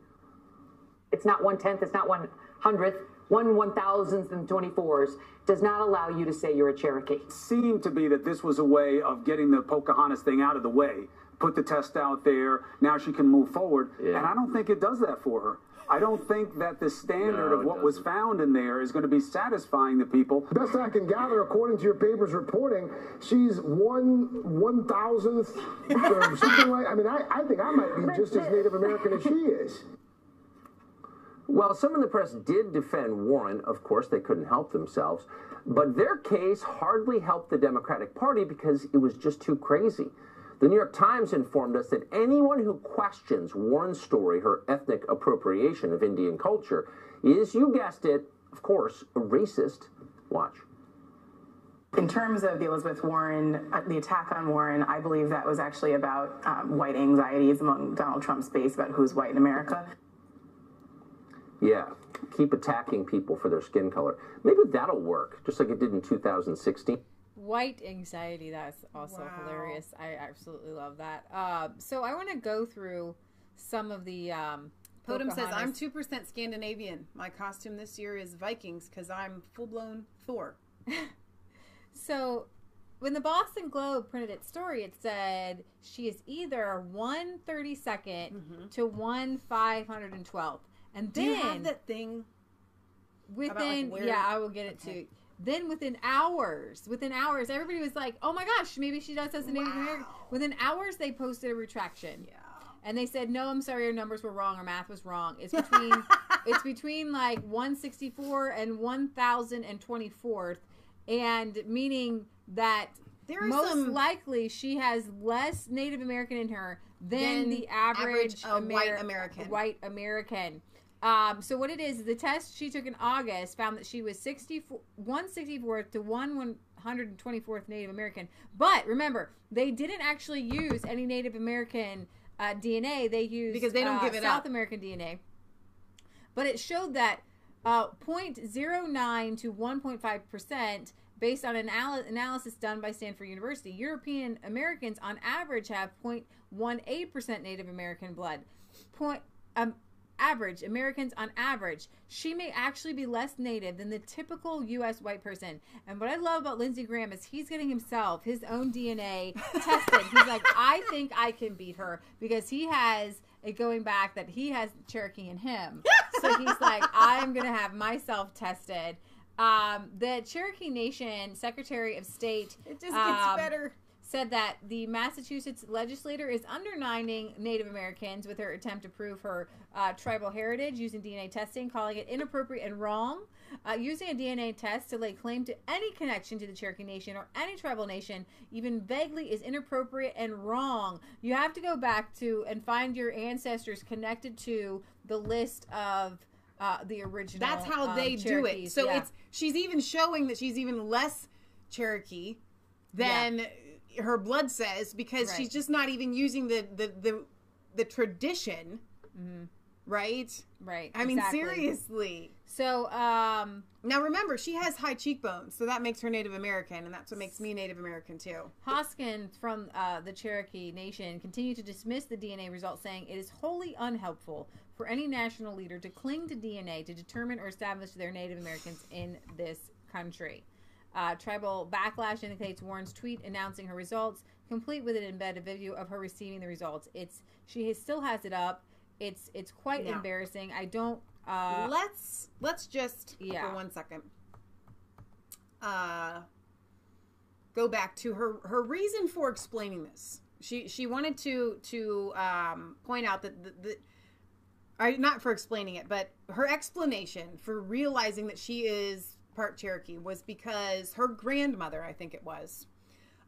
It's not 1/10, it's not 1/100th, 1/1000th and 24s does not allow you to say you're a Cherokee. It seemed to be that this was a way of getting the Pocahontas thing out of the way. Put the test out there, now she can move forward, and I don't think it does that for her. I don't think that the standard of what was found in there is going to be satisfying the people. Best I can gather, according to your paper's reporting, she's 1/1000th or something like. I mean, I think I might be just as Native American as she is. Well, some in the press did defend Warren. Of course, they couldn't help themselves. But their case hardly helped the Democratic Party because it was just too crazy. The New York Times informed us that anyone who questions Warren's story, her ethnic appropriation of Indian culture, is, you guessed it, of course, a racist. Watch. In terms of the Elizabeth Warren, the attack on Warren, I believe that was actually about white anxieties among Donald Trump's base about who's white in America. Yeah, keep attacking people for their skin color. Maybe that'll work, just like it did in 2016. White anxiety, that's also hilarious. I absolutely love that. So I want to go through some of the Podum says, I'm 2% Scandinavian. My costume this year is Vikings because I'm full-blown Thor. So when the Boston Globe printed its story, it said she is either 132nd to 1/512th. And then, do you have that thing? Within, yeah, I will get it to you. Then within hours, everybody was like, oh my gosh, maybe she does as a Native American. Within hours, they posted a retraction. Yeah. And they said, no, I'm sorry, our numbers were wrong, our math was wrong. It's between like 164 and 1024th, and meaning that most likely she has less Native American in her than the average white American. So what it is, the test she took in August found that she was 164th to 124th Native American. But remember, they didn't actually use any Native American DNA. They used because they don't give it South American DNA. But it showed that 0.09 to 1.5%, based on an analysis done by Stanford University. European Americans on average have 0.18% Native American blood. Average Americans on average, she may actually be less Native than the typical U.S. white person. And what I love about Lindsey Graham is he's getting himself his own DNA tested. He's like, I think I can beat her because he has it going back that he has Cherokee in him. So he's like, I'm gonna have myself tested. The Cherokee Nation Secretary of State, it just gets better, said that the Massachusetts legislator is undermining Native Americans with her attempt to prove her tribal heritage using DNA testing, calling it inappropriate and wrong. Using a DNA test to lay claim to any connection to the Cherokee Nation or any tribal nation, even vaguely, is inappropriate and wrong. You have to go back to and find your ancestors connected to the list of the original. That's how they do it. So she's even showing that she's even less Cherokee than her blood says, because she's just not even using the tradition, right? Right. I mean, seriously. So now remember, she has high cheekbones, so that makes her Native American, and that's what makes me Native American too. Hoskins from the Cherokee Nation continued to dismiss the DNA results, saying it is wholly unhelpful for any national leader to cling to DNA to determine or establish their Native Americans in this country. Tribal backlash indicates Warren's tweet announcing her results, complete with an embedded video of her receiving the results. She still has it up. It's quite embarrassing. I don't. Let's just for 1 second. Go back to her reason for explaining this. She wanted to point out that not for explaining it, but her explanation for realizing that she is part Cherokee was because her grandmother, I think it was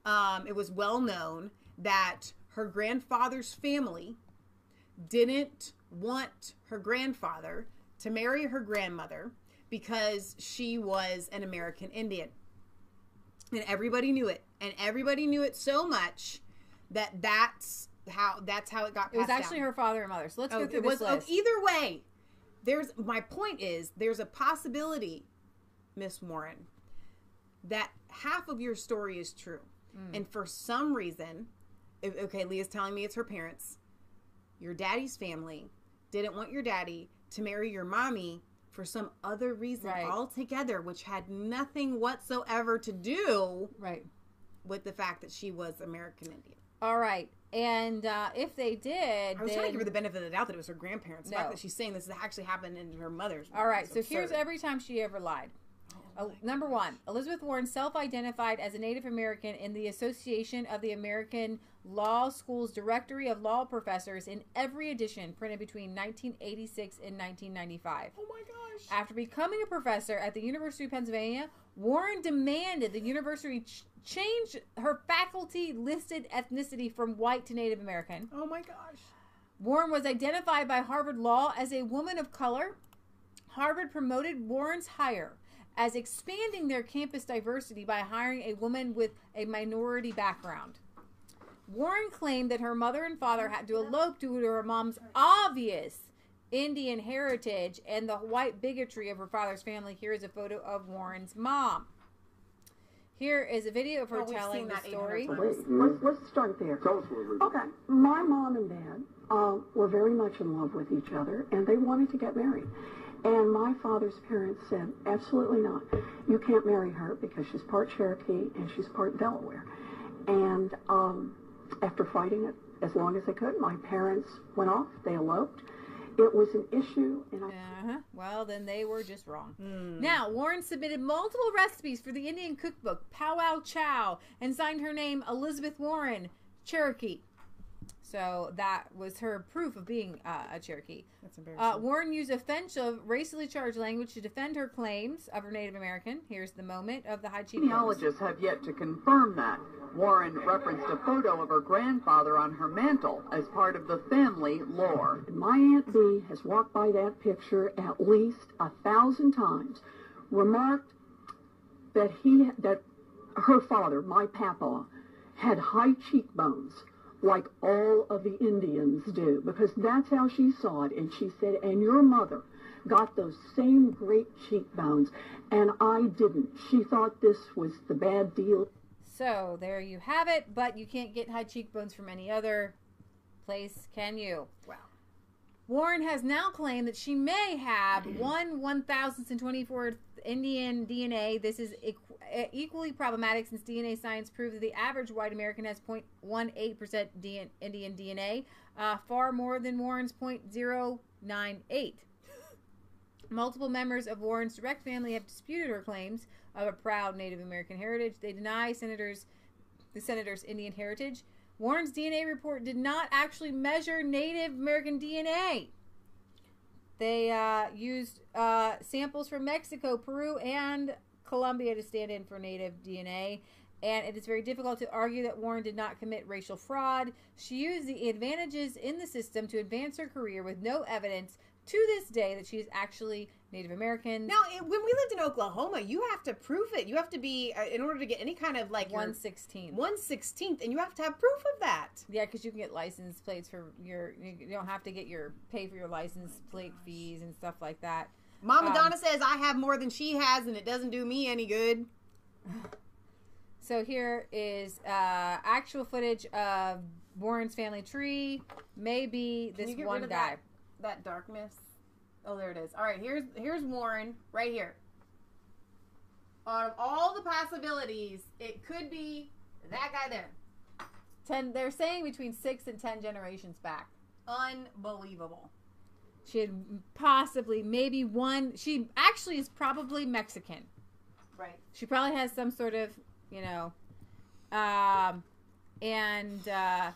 well known that her grandfather's family didn't want her grandfather to marry her grandmother because she was an American Indian. And everybody knew it. And everybody knew it so much that that's how it got passed down. It was actually her father and mother. So let's go through this list. Either way, my point is there's a possibility, Miss Warren, that half of your story is true. And for some reason, okay, Leah's telling me it's her parents. Your daddy's family didn't want your daddy to marry your mommy for some other reason altogether, which had nothing whatsoever to do with the fact that she was American Indian. All right. And if they did... I was trying to give her the benefit of the doubt that it was her grandparents. The fact that she's saying this actually happened in her mother's... All right. So here's every time she ever lied. Number one, Elizabeth Warren self-identified as a Native American in the Association of the American Law School's Directory of Law Professors in every edition printed between 1986 and 1995. Oh my gosh. After becoming a professor at the University of Pennsylvania, Warren demanded the university change her faculty-listed ethnicity from white to Native American. Oh my gosh. Warren was identified by Harvard Law as a woman of color. Harvard promoted Warren's hire as expanding their campus diversity by hiring a woman with a minority background. Warren claimed that her mother and father had to elope due to her mom's obvious Indian heritage and the white bigotry of her father's family. Here is a photo of Warren's mom. Here is a video of her telling the story. Let's start there. Okay, my mom and dad were very much in love with each other, and they wanted to get married. And my father's parents said, absolutely not. You can't marry her because she's part Cherokee and she's part Delaware. And after fighting it as long as they could, my parents went off. They eloped. It was an issue. And Well, then they were just wrong. Now, Warren submitted multiple recipes for the Indian cookbook, Pow Wow Chow, and signed her name Elizabeth Warren, Cherokee. So that was her proof of being a Cherokee. That's embarrassing. Warren used offensive, racially charged language to defend her claims of her Native American. Here's the moment of the high chief. Genealogists have yet to confirm that. Warren referenced a photo of her grandfather on her mantle as part of the family lore. My Aunt Bee has walked by that picture at least 1,000 times, remarked that her father, my papa, had high cheekbones, like all of the Indians do, because that's how she saw it. And she said, and your mother got those same great cheekbones, and I didn't. She thought this was the bad deal. So there you have it, but you can't get high cheekbones from any other place, can you? Wow. Warren has now claimed that she may have 1,024th Indian DNA. This is equally problematic since DNA science proves that the average white American has 0.18% Indian DNA, far more than Warren's 0.098. Multiple members of Warren's direct family have disputed her claims of a proud Native American heritage. They deny the senator's Indian heritage. Warren's DNA report did not actually measure Native American DNA. They used samples from Mexico, Peru, and Colombia to stand in for Native DNA. And it is very difficult to argue that Warren did not commit racial fraud. She used the advantages in the system to advance her career with no evidence to this day that she is actually Native American. Now, when we lived in Oklahoma, you have to prove it. You have to be, in order to get any kind of like 1/16th. 1/16th, and you have to have proof of that. Yeah, because you can get license plates for you don't have to pay for your license plate fees and stuff like that. Mama Donna says I have more than she has, and it doesn't do me any good. So here is actual footage of Warren's family tree. Maybe this one guy. That darkness. Oh, there it is. All right, here's Warren right here. On all the possibilities, it could be that guy there. They're saying between 6 and 10 generations back. Unbelievable. She had possibly maybe one. She actually is probably Mexican. Right. She probably has some sort of, And an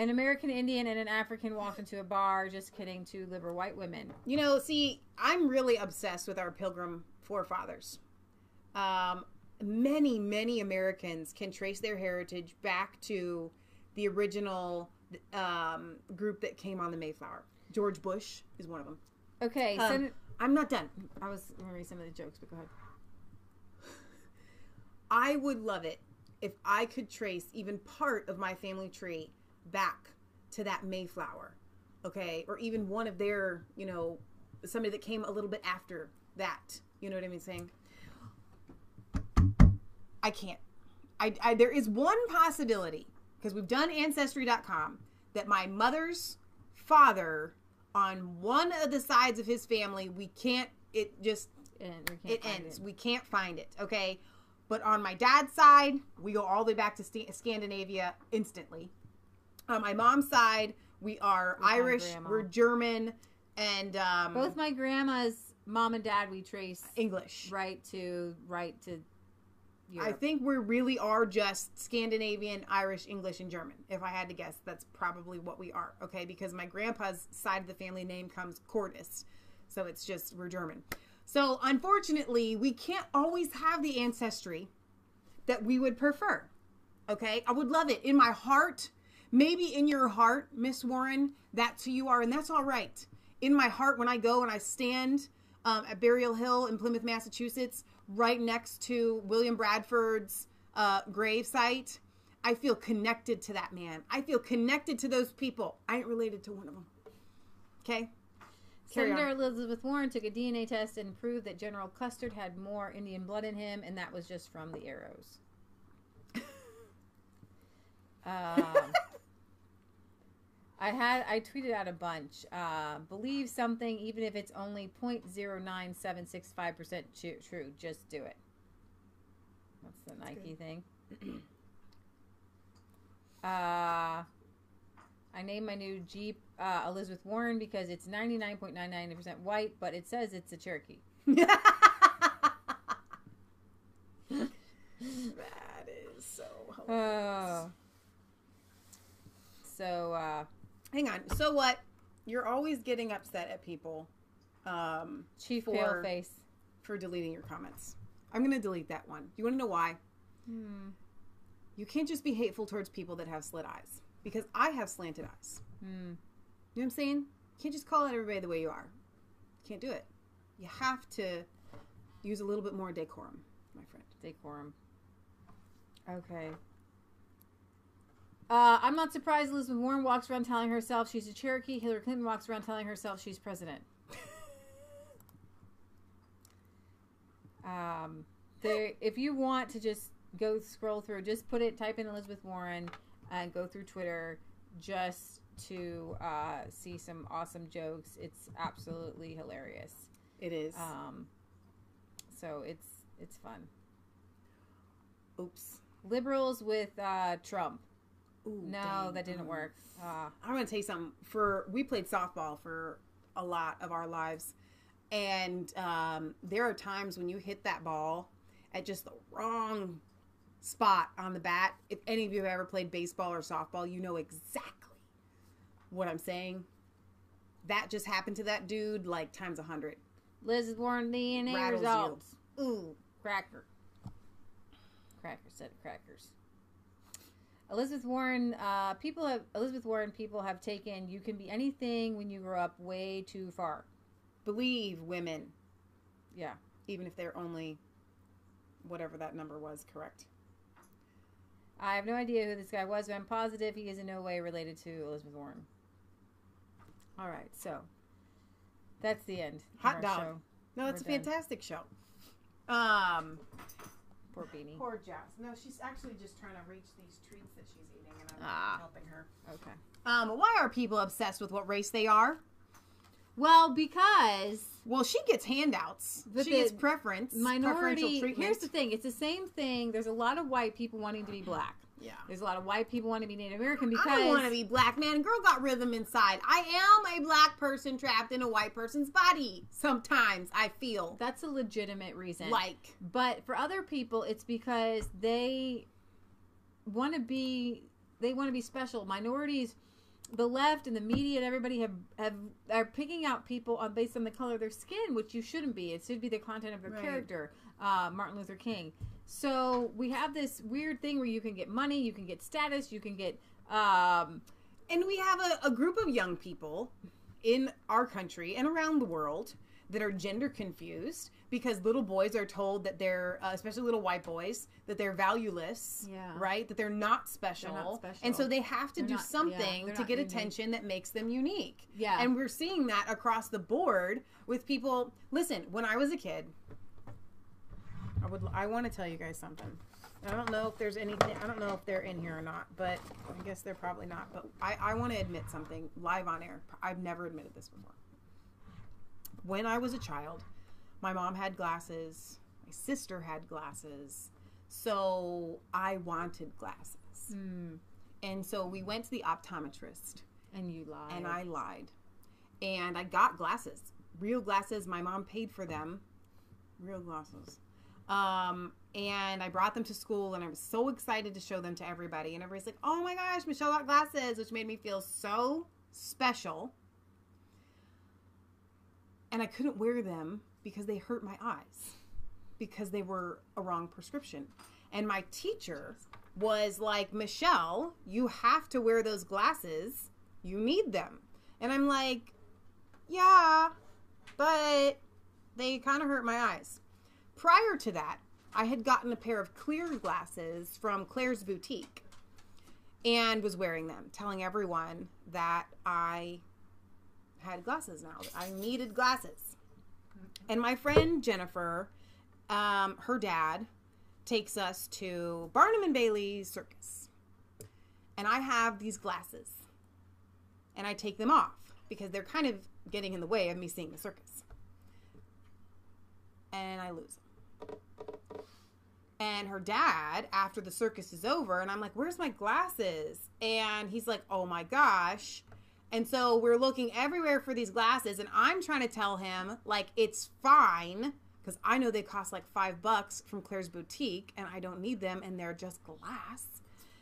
American Indian and an African walked into a bar. Just kidding, 2 liberal white women. You know, see, I'm really obsessed with our Pilgrim forefathers. Many, many Americans can trace their heritage back to the original group that came on the Mayflower. George Bush is one of them. Okay, I'm not done. I was going to read some of the jokes, but go ahead. I would love it if I could trace even part of my family tree back to that Mayflower, okay? Or even one of their, you know, somebody that came a little bit after that. You know what I mean saying? I can't. There is one possibility, because we've done Ancestry.com, that my mother's father, on one of the sides of his family, it ends. We can't find it, okay? But on my dad's side, we go all the way back to Scandinavia instantly. On my mom's side, we are Irish, we're German, and both my grandma's mom and dad we trace English right to Europe. I think we really are just Scandinavian, Irish, English, and German. If I had to guess, that's probably what we are, okay? Because my grandpa's side of the family name comes Cordis, so it's just we're German. So, unfortunately, we can't always have the ancestry that we would prefer, okay? I would love it. In my heart, maybe in your heart, Miss Warren, that's who you are, and that's all right. In my heart, when I go and I stand at Burial Hill in Plymouth, Massachusetts, right next to William Bradford's grave site, I feel connected to that man. I feel connected to those people. I ain't related to one of them, okay? Senator Elizabeth Warren took a DNA test and proved that General Custer had more Indian blood in him, and that was just from the arrows. I tweeted out a bunch. Believe something, even if it's only 0.09765% true. Just do it. That's the Nike thing. I named my new Jeep Elizabeth Warren because it's 99.99% white, but it says it's a Cherokee. That is so hilarious. Hang on. So what? You're always getting upset at people. Chief Paleface. For deleting your comments. I'm going to delete that one. You want to know why? You can't just be hateful towards people that have slit eyes. Because I have slanted eyes. You know what I'm saying? You can't just call out everybody the way you are. You can't do it. You have to use a little bit more decorum, my friend. Decorum. Okay. I'm not surprised Elizabeth Warren walks around telling herself she's a Cherokee. Hillary Clinton walks around telling herself she's president. If you want to just go scroll through, just type in Elizabeth Warren and go through Twitter just to see some awesome jokes. It's absolutely hilarious. It is. So it's fun. Oops. Liberals with Trump. Ooh, no, dang. that didn't work. I'm going to tell you something. We played softball for a lot of our lives. And there are times when you hit that ball at just the wrong spot on the bat. If any of you have ever played baseball or softball, you know exactly what I'm saying. That just happened to that dude like times 100. Liz Warren DNA results. Ooh, cracker. Cracker said crackers. Elizabeth Warren people have taken "you can be anything when you grow up" way too far. Believe women. Yeah. Even if they're only whatever that number was, correct. I have no idea who this guy was, but I'm positive he is in no way related to Elizabeth Warren. All right, so that's the end. Hot dog. Show. No, it's a fantastic show. Poor Beanie. Poor Jess. No, she's actually just trying to reach these treats that she's eating, and I'm helping her. Okay. Why are people obsessed with what race they are? Well, because... Well, she gets handouts. She gets preferential treatment. Here's the thing. It's the same thing. There's a lot of white people wanting to be black. Yeah. There's a lot of white people want to be Native American because... I want to be black, man. Girl got rhythm inside. I am a black person trapped in a white person's body. Sometimes, I feel. That's a legitimate reason. Like. But for other people, it's because they want to be special. Minorities, the left and the media and everybody are picking out people based on the color of their skin, which you shouldn't be. It should be the content of their character. Martin Luther King. So we have this weird thing where you can get money, you can get status, you can get... and we have a group of young people in our country and around the world that are gender confused because little boys are told that they're, especially little white boys, that they're valueless, right? That they're not special. They're not special. And so they have to do something to get attention that makes them unique. Yeah. And we're seeing that across the board with people. Listen, when I was a kid, I want to tell you guys something. I don't know if there's anything, I don't know if they're in here or not, but I guess they're probably not. But I want to admit something live on air. I've never admitted this before. When I was a child, my mom had glasses, my sister had glasses, so I wanted glasses. And so we went to the optometrist. And you lied. And I lied. And I got glasses. Real glasses. My mom paid for them. Real glasses. And I brought them to school and I was so excited to show them to everybody. And everybody's like, oh my gosh, Michelle got glasses, which made me feel so special. And I couldn't wear them because they hurt my eyes because they were a wrong prescription. And my teacher was like, Michelle, you have to wear those glasses. You need them. And I'm like, yeah, but they kind of hurt my eyes. Prior to that, I had gotten a pair of clear glasses from Claire's Boutique and was wearing them, telling everyone that I had glasses now. I needed glasses. And my friend Jennifer, her dad, takes us to Barnum and Bailey's Circus. And I have these glasses. And I take them off because they're kind of getting in the way of me seeing the circus. And I lose them. And her dad, after the circus is over, and I'm like, where's my glasses? And he's like, oh my gosh. And so we're looking everywhere for these glasses, and I'm trying to tell him, like, it's fine, because I know they cost like $5 from Claire's Boutique, and I don't need them, and they're just glass.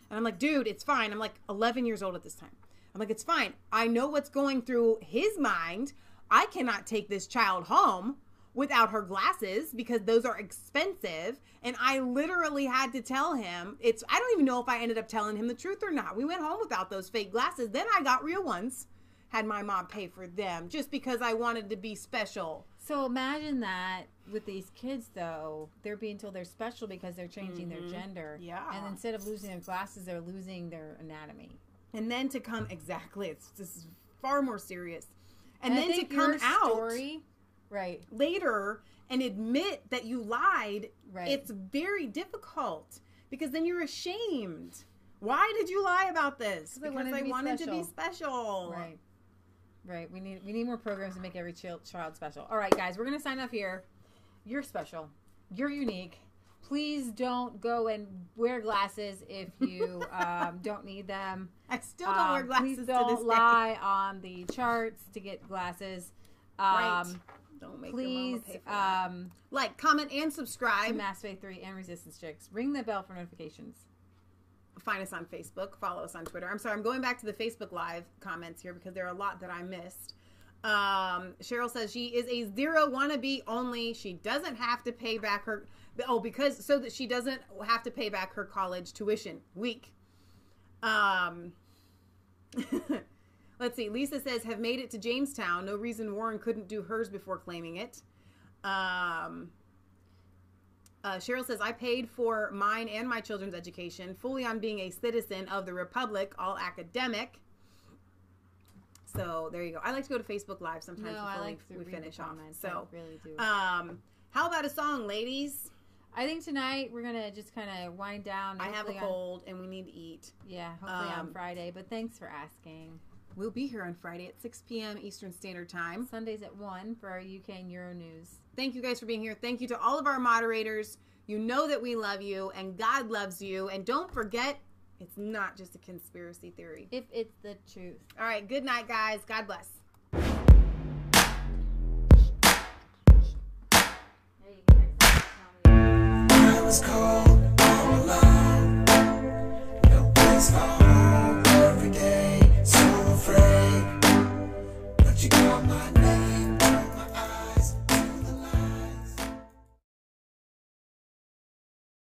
And I'm like, dude, it's fine. I'm like 11 years old at this time. I'm like, it's fine. I know what's going through his mind. I cannot take this child home without her glasses because those are expensive. And I literally had to tell him, I don't even know if I ended up telling him the truth or not. We went home without those fake glasses. Then I got real ones, had my mom pay for them just because I wanted to be special. So imagine that with these kids, though, they're being told they're special because they're changing their gender. Yeah. And instead of losing their glasses, they're losing their anatomy. And then to come, this is far more serious. And then to come out right later and admit that you lied, it's very difficult because then you're ashamed. Why did you lie about this? Because I wanted to be special. Right. We need more programs to make every child special. All right, guys, we're going to sign off here. You're special. You're unique. Please don't go and wear glasses if you don't need them. I still don't wear glasses. Please don't lie on the charts to get glasses. Don't make please, your mama pay for that. Like, comment, and subscribe to Mass Faith 3 and Resistance Chicks. Ring the bell for notifications. Find us on Facebook. Follow us on Twitter. I'm sorry, I'm going back to the Facebook Live comments here because there are a lot that I missed. Cheryl says she is a zero wannabe only. She doesn't have to pay back her... so that she doesn't have to pay back her college tuition. Weak. Let's see. Lisa says, have made it to Jamestown. No reason Warren couldn't do hers before claiming it. Cheryl says, I paid for mine and my children's education fully on being a citizen of the Republic, all academic. So there you go. I like to go to Facebook Live sometimes before we finish off. So I really do. How about a song, ladies? I think tonight we're going to just kind of wind down. I have a cold and we need to eat. Yeah, hopefully on Friday. But thanks for asking. We'll be here on Friday at 6 p.m. Eastern Standard Time. Sundays at 1 for our UK and Euro news. Thank you guys for being here. Thank you to all of our moderators. You know that we love you and God loves you. And don't forget, It's not just a conspiracy theory. If it's the truth. All right. Good night, guys. God bless. I was cold.